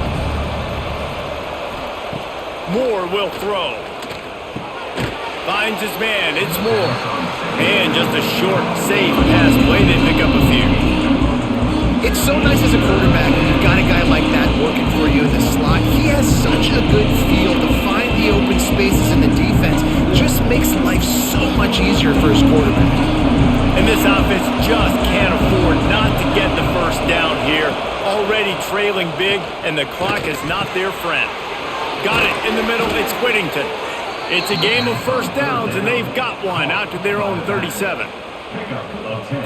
Moore will throw. Finds his man, it's Moore. And just a short, safe pass play, they pick up a few. It's so nice as a quarterback when you've got a guy like that working for you in the slot. He has such a good feel to find the open spaces in the defense. Just makes life so much easier for his quarterback. And this offense just can't afford not to get the first down here. Already trailing big, and the clock is not their friend. Got it in the middle, it's Whittington. It's a game of first downs, and they've got one out to their own 37.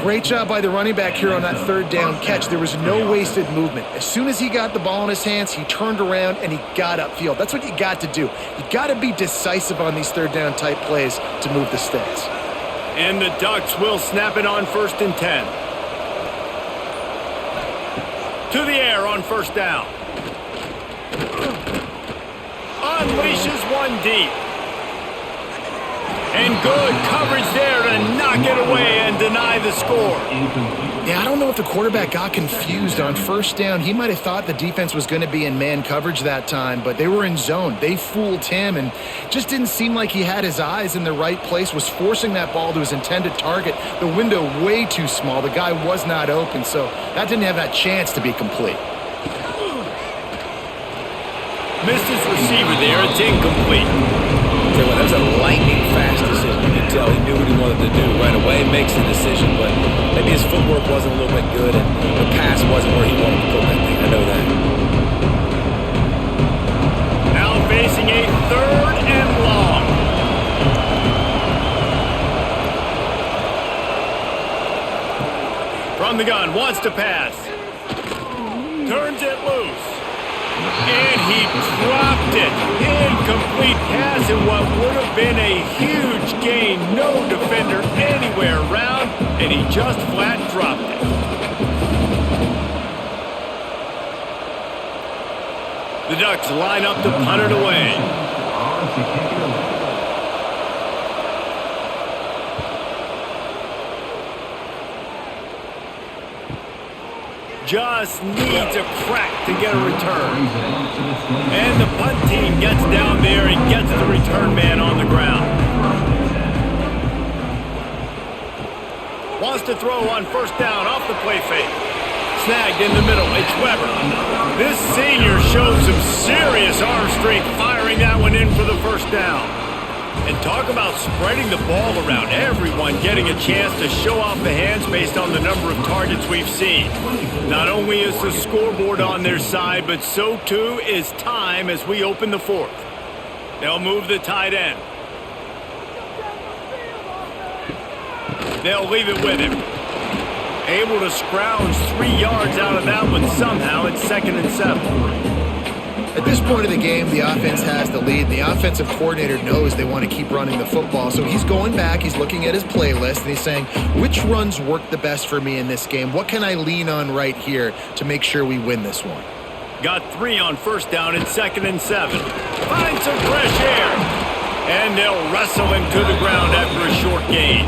Great job by the running back here on that third down catch. There was no wasted movement. As soon as he got the ball in his hands, he turned around and he got upfield. That's what you got to do. You got to be decisive on these third down type plays to move the sticks. And the Ducks will snap it on 1st and 10. To the air on first down. Unleashes one deep. And good coverage there to knock it away and deny the score. Yeah, I don't know if the quarterback got confused on first down. He might have thought the defense was going to be in man coverage that time, but they were in zone. They fooled him and just didn't seem like he had his eyes in the right place, was forcing that ball to his intended target. The window way too small. The guy was not open, so that didn't have that chance to be complete. Missed his receiver there. It's incomplete. That was a lightning fast decision. You could tell he knew what he wanted to do right away. Makes the decision, but maybe his footwork wasn't a little bit good, and the pass wasn't where he wanted to put that thing. I know that. Now facing a third and long. From the gun, wants to pass. Turns it loose. And he dropped it. Incomplete pass in what would have been a huge gain. No defender anywhere around, and he just flat dropped it. The Ducks line up to punt it away. Just needs a crack to get a return. And the punt team gets down there and gets the return man on the ground. Wants to throw on first down off the play fake. Snagged in the middle. It's Weber. This senior shows some serious arm strength firing that one in for the first down. And talk about spreading the ball around. Everyone getting a chance to show off the hands based on the number of targets we've seen. Not only is the scoreboard on their side, but so too is time as we open the fourth. They'll move the tight end. They'll leave it with him. Able to scrounge 3 yards out of that one somehow. It's 2nd and 7. At this point of the game, the offense has the lead. The offensive coordinator knows they want to keep running the football. So he's going back, he's looking at his playlist, and he's saying, which runs work the best for me in this game? What can I lean on right here to make sure we win this one? Got 3 on first down and 2nd and 7. Find some fresh air. And they'll wrestle him to the ground after a short gain.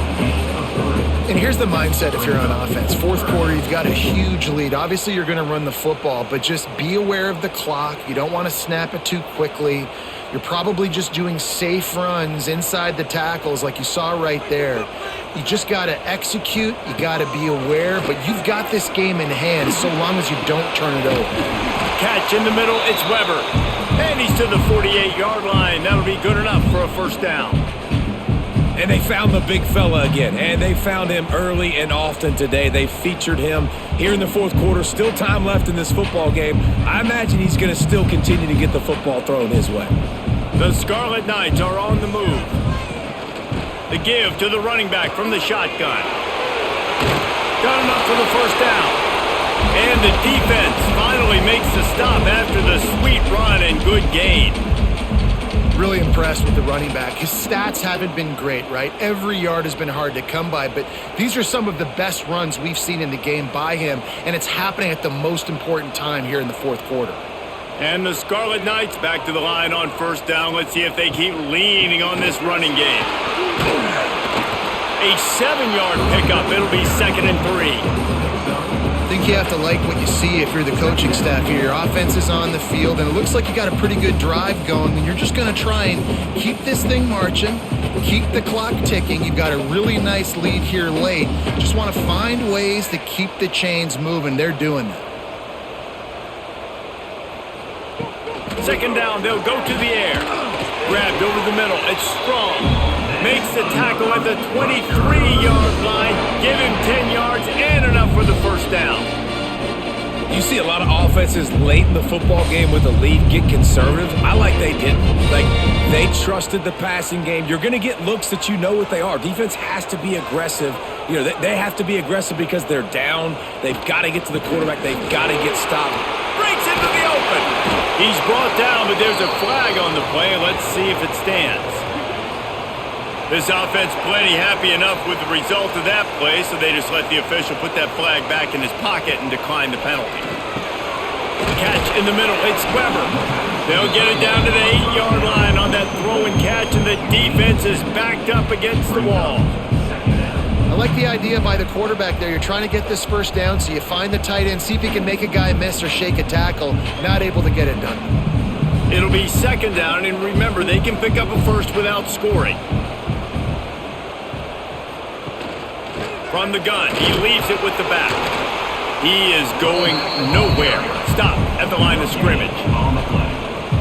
And here's the mindset if you're on offense. Fourth quarter, you've got a huge lead. Obviously, you're going to run the football, but just be aware of the clock. You don't want to snap it too quickly. You're probably just doing safe runs inside the tackles like you saw right there. You just got to execute. You got to be aware, but you've got this game in hand so long as you don't turn it over. Catch in the middle. It's Weber. And he's to the 48-yard line. That'll be good enough for a first down. And they found the big fella again, and they found him early and often today. They featured him here in the fourth quarter. Still time left in this football game. I imagine he's going to still continue to get the football thrown his way. The Scarlet Knights are on the move. The give to the running back from the shotgun. Got enough for the first down. And the defense finally makes the stop after the sweet run and good gain. Really impressed with the running back. His stats haven't been great, right? Every yard has been hard to come by, but these are some of the best runs we've seen in the game by him, and it's happening at the most important time here in the fourth quarter. And the Scarlet Knights back to the line on first down. Let's see if they keep leaning on this running game. A 7-yard pickup. It'll be 2nd and 3. I think you have to like what you see if you're the coaching staff here. Your offense is on the field, and it looks like you got a pretty good drive going, and you're just going to try and keep this thing marching, keep the clock ticking. You've got a really nice lead here late. Just want to find ways to keep the chains moving. They're doing that. 2nd down, they'll go to the air. Grabbed over the middle. It's Strong. Makes the tackle at the 23-yard line. Give him 10 yards and enough for the first down. You see a lot of offenses late in the football game with the lead get conservative. I like they didn't. Like, they trusted the passing game. You're going to get looks that you know what they are. Defense has to be aggressive. You know, they have to be aggressive because they're down. They've got to get to the quarterback. They've got to get stopped. Breaks into the open. He's brought down, but there's a flag on the play. Let's see if it stands. This offense plenty happy enough with the result of that play, so they just let the official put that flag back in his pocket and decline the penalty. Catch in the middle. It's Weber. They'll get it down to the 8-yard line on that throw and catch, and the defense is backed up against the wall. I like the idea by the quarterback there. You're trying to get this first down, so you find the tight end, see if he can make a guy miss or shake a tackle. Not able to get it done. It'll be 2nd down, and remember, they can pick up a first without scoring. From the gun, he leaves it with the back. He is going nowhere. Stop at the line of scrimmage.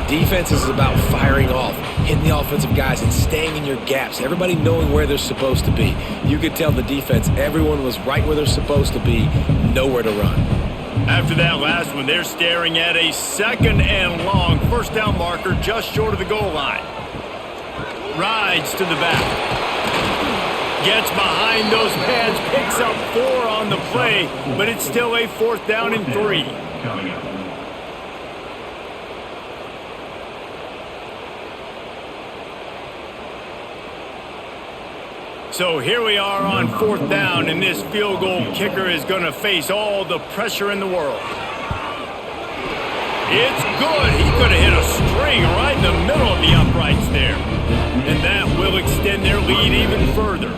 Defense is about firing off, hitting the offensive guys, and staying in your gaps. Everybody knowing where they're supposed to be. You could tell the defense, everyone was right where they're supposed to be, nowhere to run. After that last one, they're staring at a 2nd and long first down marker just short of the goal line. Rides to the back. Gets behind those pads, picks up 4 on the play, but it's still a 4th down and 3. Coming up. So here we are on 4th down, and this field goal kicker is going to face all the pressure in the world. It's good. He could have hit a string right in the middle of the uprights there. And that will extend their lead even further.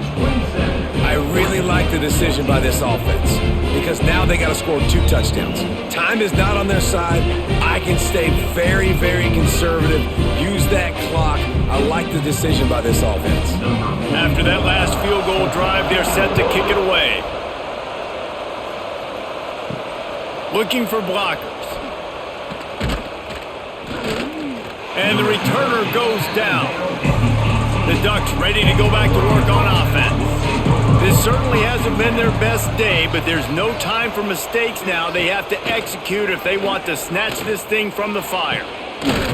I really like the decision by this offense because now they got to score 2 touchdowns. Time is not on their side. I can stay very, very conservative. Use that clock. I like the decision by this offense. After that last field goal drive, they're set to kick it away. Looking for blockers. And the returner goes down. The Ducks ready to go back to work on offense. This certainly hasn't been their best day, but there's no time for mistakes now. They have to execute if they want to snatch this thing from the fire.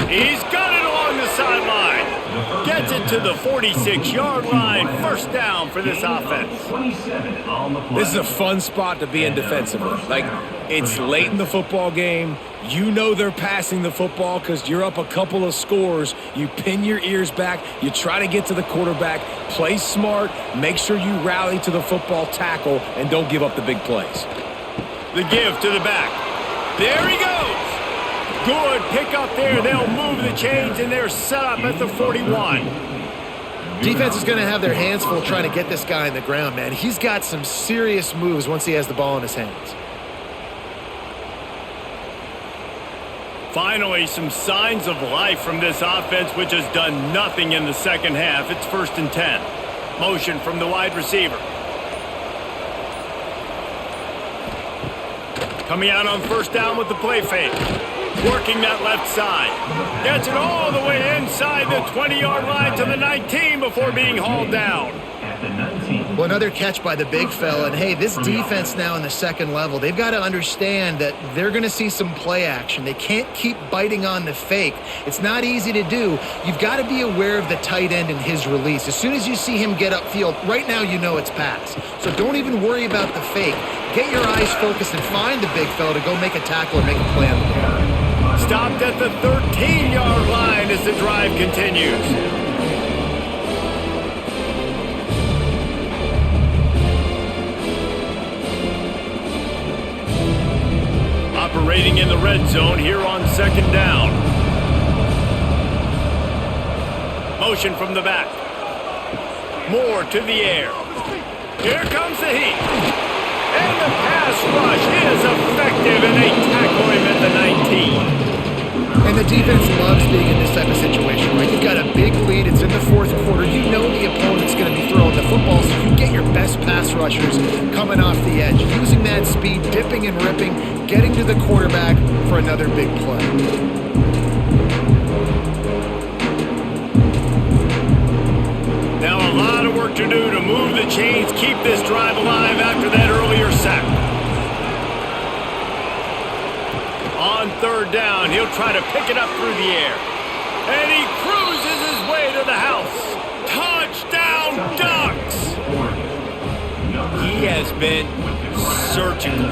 He's got it along the sideline. Gets it to the 46-yard line. 1st down for this offense. 27 on the play. This is a fun spot to be in defensively. Like, it's late in the football game. You know they're passing the football because you're up a couple of scores. You pin your ears back. You try to get to the quarterback. Play smart. Make sure you rally to the football tackle and don't give up the big plays. The give to the back. There he goes. Good pick up there. They'll move the chains, and they're set up at the 41. Defense is going to have their hands full trying to get this guy on the ground, man. He's got some serious moves once he has the ball in his hands. Finally, some signs of life from this offense, which has done nothing in the second half. It's 1st and 10. Motion from the wide receiver. Coming out on 1st down with the play fake. Working that left side. Gets it all the way inside the 20-yard line to the 19 before being hauled down. Well, another catch by the big fella. And, hey, this defense now in the 2nd level, they've got to understand that they're going to see some play action. They can't keep biting on the fake. It's not easy to do. You've got to be aware of the tight end and his release. As soon as you see him get upfield, right now you know it's pass. So don't even worry about the fake. Get your eyes focused and find the big fella to go make a tackle or make a play on the ball. Stopped at the 13-yard line as the drive continues. Operating in the red zone here on 2nd down. Motion from the back. Moore to the air. Here comes the heat. And the pass rush is effective, and they tackle him at the 19. And the defense loves being in this type of situation, right? You've got a big lead. It's in the 4th quarter. You know the opponent's going to be throwing the football, so you get your best pass rushers coming off the edge, using that speed, dipping and ripping, getting to the quarterback for another big play. Now a lot of work to do to move the chains, keep this drive alive after that earlier sack. On 3rd down, he'll try to pick it up through the air. And he cruises his way to the house. Touchdown, Ducks! He has been surgical,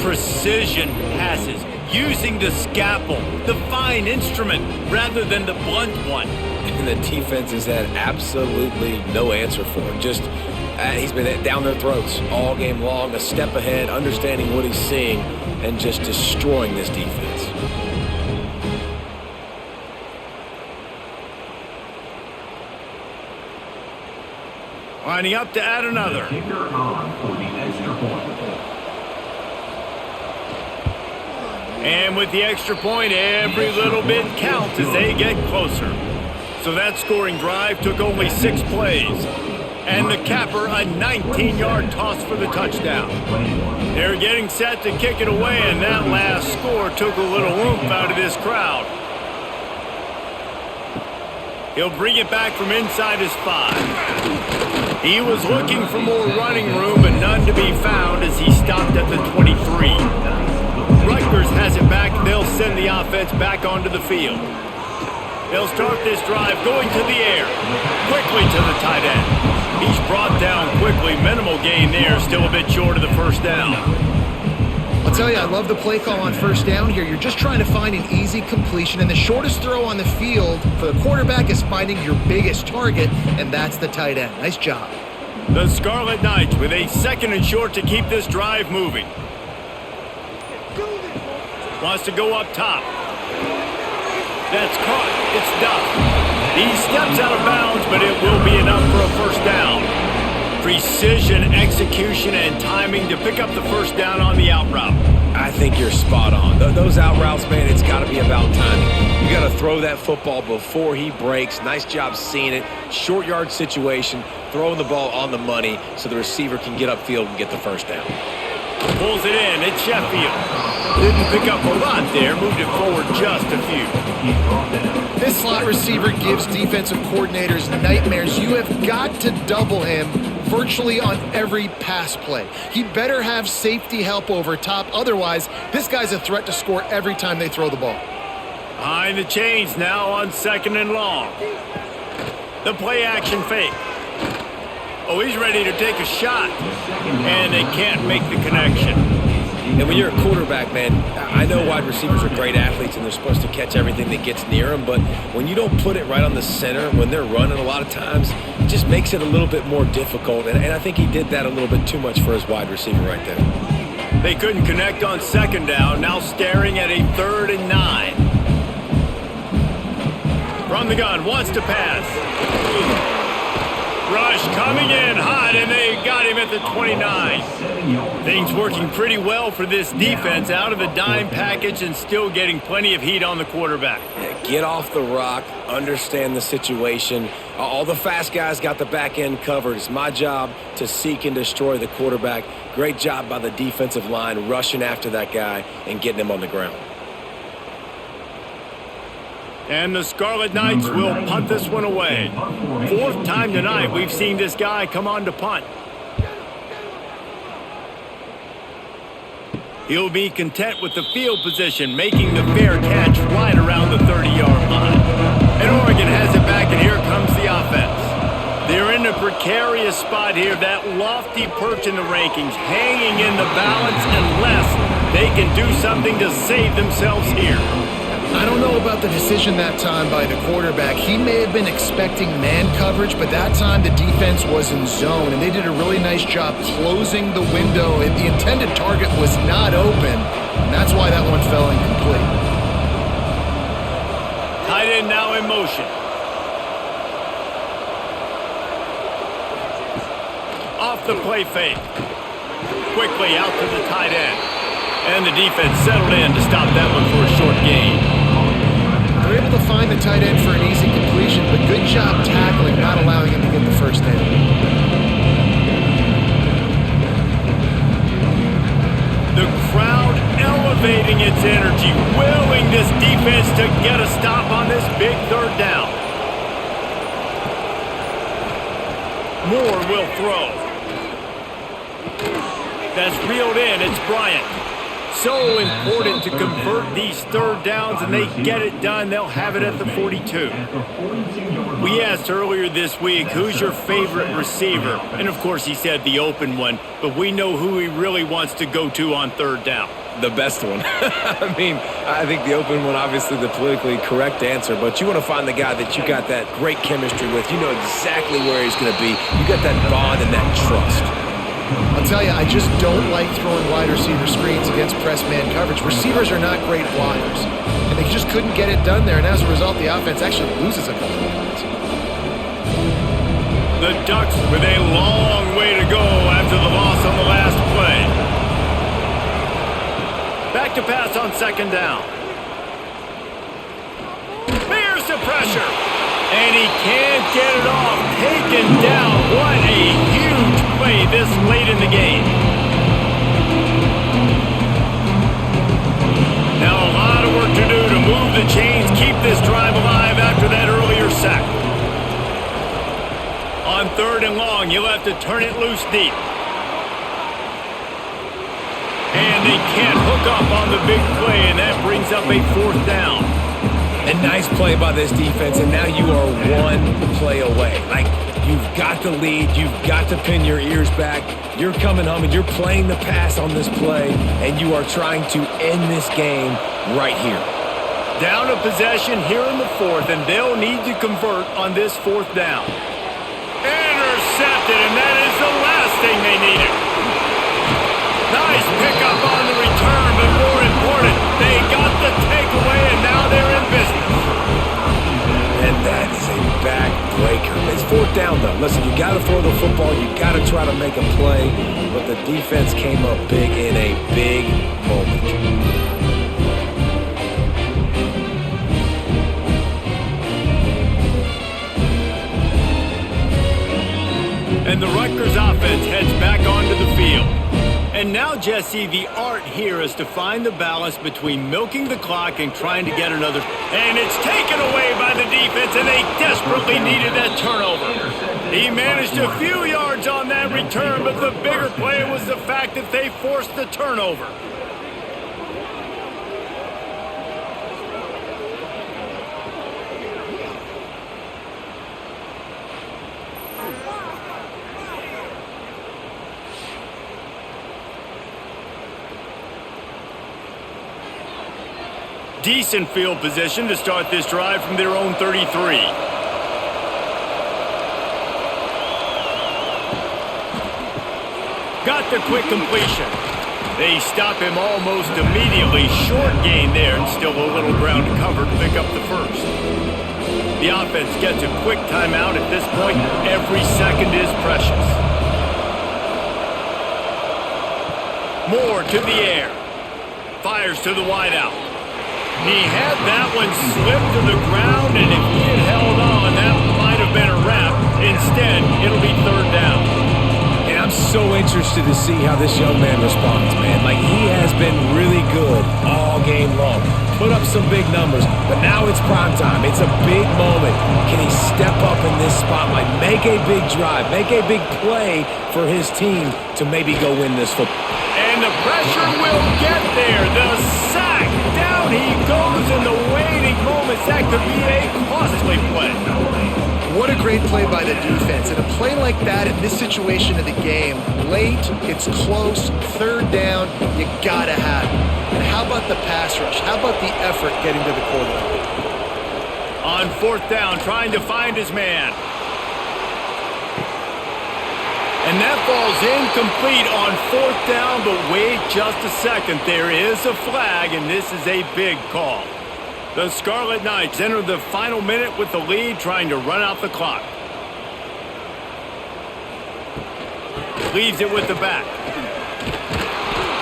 precision passes, using the scalpel, the fine instrument, rather than the blunt one. And the defense has had absolutely no answer for him. Just, he's been down their throats all game long, a step ahead, understanding what he's seeing, and just destroying this defense. Lining up to add another. Kicker on for the extra point. And with the extra point, every little bit counts as they get closer. So that scoring drive took only 6 plays. And the capper, a 19-yard toss for the touchdown. They're getting set to kick it away, and that last score took a little oomph out of this crowd. He'll bring it back from inside his 5. He was looking for more running room, but none to be found as he stopped at the 23. Rutgers has it back, and they'll send the offense back onto the field. They'll start this drive going to the air. Quickly to the tight end. He's brought down quickly. Minimal gain there. Still a bit short of the first down. I'll tell you, I love the play call on first down here. You're just trying to find an easy completion, and the shortest throw on the field for the quarterback is finding your biggest target, and that's the tight end. Nice job. The Scarlet Knights with a 2nd and short to keep this drive moving. Wants to go up top. That's caught. It's Duff. He steps out of bounds, but it will be enough for a first down. Precision, execution, and timing to pick up the first down on the out route. I think you're spot on. Those out routes, man, it's got to be about timing. You got to throw that football before he breaks. Nice job seeing it. Short yard situation, throwing the ball on the money so the receiver can get upfield and get the first down. Pulls it in. It's Sheffield. Didn't pick up a lot there. Moved it forward just a few. This slot receiver gives defensive coordinators nightmares. You have got to double him virtually on every pass play. He better have safety help over top. Otherwise, this guy's a threat to score every time they throw the ball. Behind the chains now on 2nd and long. The play action fake. Oh, he's ready to take a shot. And they can't make the connection. And when you're a quarterback, man, I know wide receivers are great athletes and they're supposed to catch everything that gets near them, but when you don't put it right on the center, when they're running a lot of times, it just makes it a little bit more difficult. And I think he did that a little bit too much for his wide receiver right there. They couldn't connect on 2nd down, now staring at a 3rd and 9. From the gun, wants to pass. Rush coming in hot, and they got him at the 29. Things working pretty well for this defense, out of the dime package and still getting plenty of heat on the quarterback. Get off the rock, understand the situation. All the fast guys got the back end covered. It's my job to seek and destroy the quarterback. Great job by the defensive line rushing after that guy and getting him on the ground. And the Scarlet Knights will punt this one away. 4th time tonight we've seen this guy come on to punt. He'll be content with the field position, making the fair catch right around the 30-yard line. And Oregon has it back, and here comes the offense. They're in a precarious spot here, that lofty perch in the rankings, hanging in the balance unless they can do something to save themselves here. I don't know about the decision that time by the quarterback. He may have been expecting man coverage, but that time the defense was in zone, and they did a really nice job closing the window. The intended target was not open, and that's why that one fell incomplete. Tight end now in motion. Off the play fake. Quickly out to the tight end. And the defense settled in to stop that one for a short gain. They're able to find the tight end for an easy completion, but good job tackling, not allowing him to get the first down. The crowd elevating its energy, willing this defense to get a stop on this big 3rd down. Moore will throw. That's reeled in. It's Bryant. So important to convert these 3rd downs, and they get it done. They'll have it at the 42. We asked earlier this week, who's your favorite receiver? And, of course, he said the open one, but we know who he really wants to go to on 3rd down. The best one. I mean, I think the open one, obviously the politically correct answer, but you want to find the guy that you got that great chemistry with. You know exactly where he's going to be. You got that bond and that trust. I'll tell you, I just don't like throwing wide receiver screens against press man coverage. Receivers are not great blockers, and they just couldn't get it done there, and as a result, the offense actually loses a couple of yards. The Ducks with a long way to go after the loss on the last play. Back to pass on 2nd down. There's the pressure, and he can't get it off. Taken down. What a huge play this late in the game. Now a lot of work to do to move the chains, keep this drive alive after that earlier sack. On 3rd and long, you'll have to turn it loose deep. And they can't hook up on the big play, and that brings up a 4th down. And nice play by this defense, and now you are one play away. Like, you've got the lead, you've got to pin your ears back. You're coming home, and you're playing the pass on this play, and you are trying to end this game right here. Down a possession here in the fourth, and they'll need to convert on this fourth down. Intercepted, and that is the last thing they needed. Nice pickup on the return, but more important, they got the takeaway, and now they're in business. And that is a backbreaker. It's fourth down, though. Listen, you got to throw the football. You got to try to make a play, but the defense came up big in a big moment. And the Rutgers offense heads back onto the field. And now, Jesse, the art here is to find the balance between milking the clock and trying to get another. And it's taken away by the defense, and they desperately needed that turnover. He managed a few yards on that return, but the bigger play was the fact that they forced the turnover. Decent field position to start this drive from their own 33. Got the quick completion. They stop him almost immediately. Short gain there, and still a little ground to cover to pick up the first. The offense gets a quick timeout at this point. Every second is precious. Moore to the air. Fires to the wideout. He had that one slip to the ground, and if he had held on, that might have been a wrap. Instead, it'll be third down. And I'm so interested to see how this young man responds, man. Like, he has been really good all game long. Put up some big numbers, but now it's prime time. It's a big moment. Can he step up in this spotlight, make a big drive, make a big play for his team to maybe go win this football? And the pressure will get there. The sack. Down he goes in the waiting moments. That could be a costly play. What a great play by the defense. And a play like that in this situation of the game, late, it's close, third down, you gotta have it. And how about the pass rush? How about the effort getting to the quarterback? On fourth down, trying to find his man. And that falls incomplete on fourth down, but wait just a second. There is a flag, and this is a big call. The Scarlet Knights enter the final minute with the lead, trying to run out the clock. Leaves it with the back.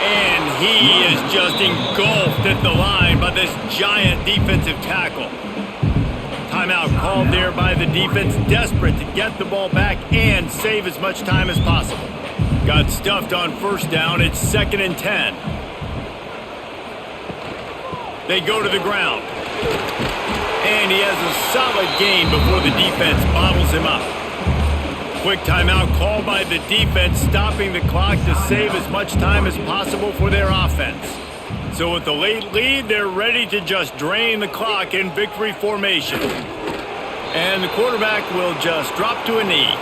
And he is just engulfed at the line by this giant defensive tackle. Timeout called there by the defense, desperate to get the ball back and save as much time as possible. Got stuffed on first down. It's 2nd and 10. They go to the ground. And he has a solid gain before the defense bottles him up. Quick timeout called by the defense, stopping the clock to save as much time as possible for their offense. So with the late lead, they're ready to just drain the clock in victory formation. And the quarterback will just drop to a knee.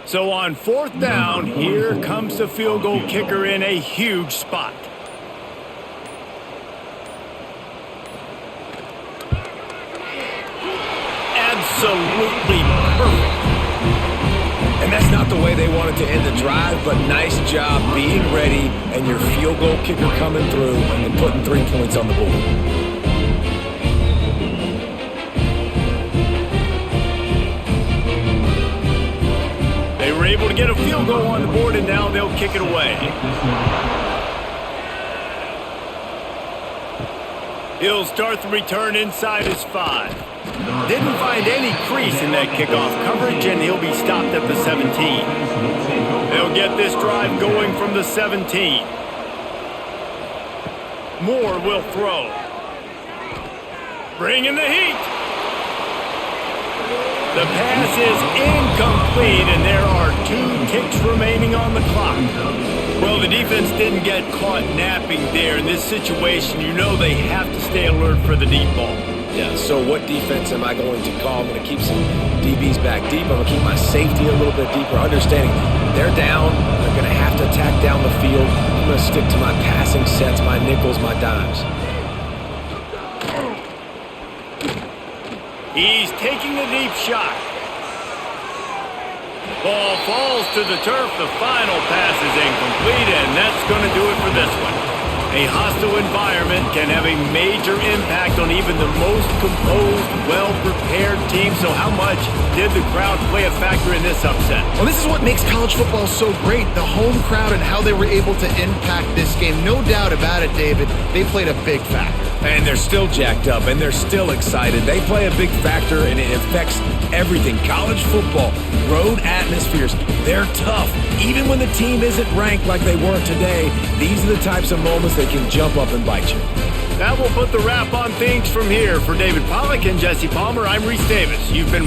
So on fourth down, here comes the field goal kicker in a huge spot. Absolutely perfect. And that's not the way they wanted to end the drive, but nice job being ready and your field goal kicker coming through and putting 3 points on the board. They were able to get a field goal on the board, and now they'll kick it away. He'll start the return inside his 5. Didn't find any crease in that kickoff coverage, and he'll be stopped at the 17. They'll get this drive going from the 17. Moore will throw. Bringing the heat. The pass is incomplete, and there are 2 ticks remaining on the clock. Well, the defense didn't get caught napping there. In this situation, you know they have to stay alert for the deep ball. Yeah, so what defense am I going to call? I'm going to keep some DBs back deep. I'm going to keep my safety a little bit deeper, understanding they're down. They're going to have to attack down the field. I'm going to stick to my passing sets, my nickels, my dimes. He's taking a deep shot. Ball falls to the turf. The final pass is incomplete, and that's going to do it for this one. A hostile environment can have a major impact on even the most composed, well-prepared team. So how much did the crowd play a factor in this upset? Well, this is what makes college football so great, the home crowd and how they were able to impact this game. No doubt about it, David. They played a big factor. And they're still jacked up, and they're still excited. They play a big factor, and it affects everything. College football, road atmospheres, they're tough. Even when the team isn't ranked like they were today, these are the types of moments that can jump up and bite you. That will put the wrap on things from here. For David Pollack and Jesse Palmer, I'm Reese Davis. You've been watching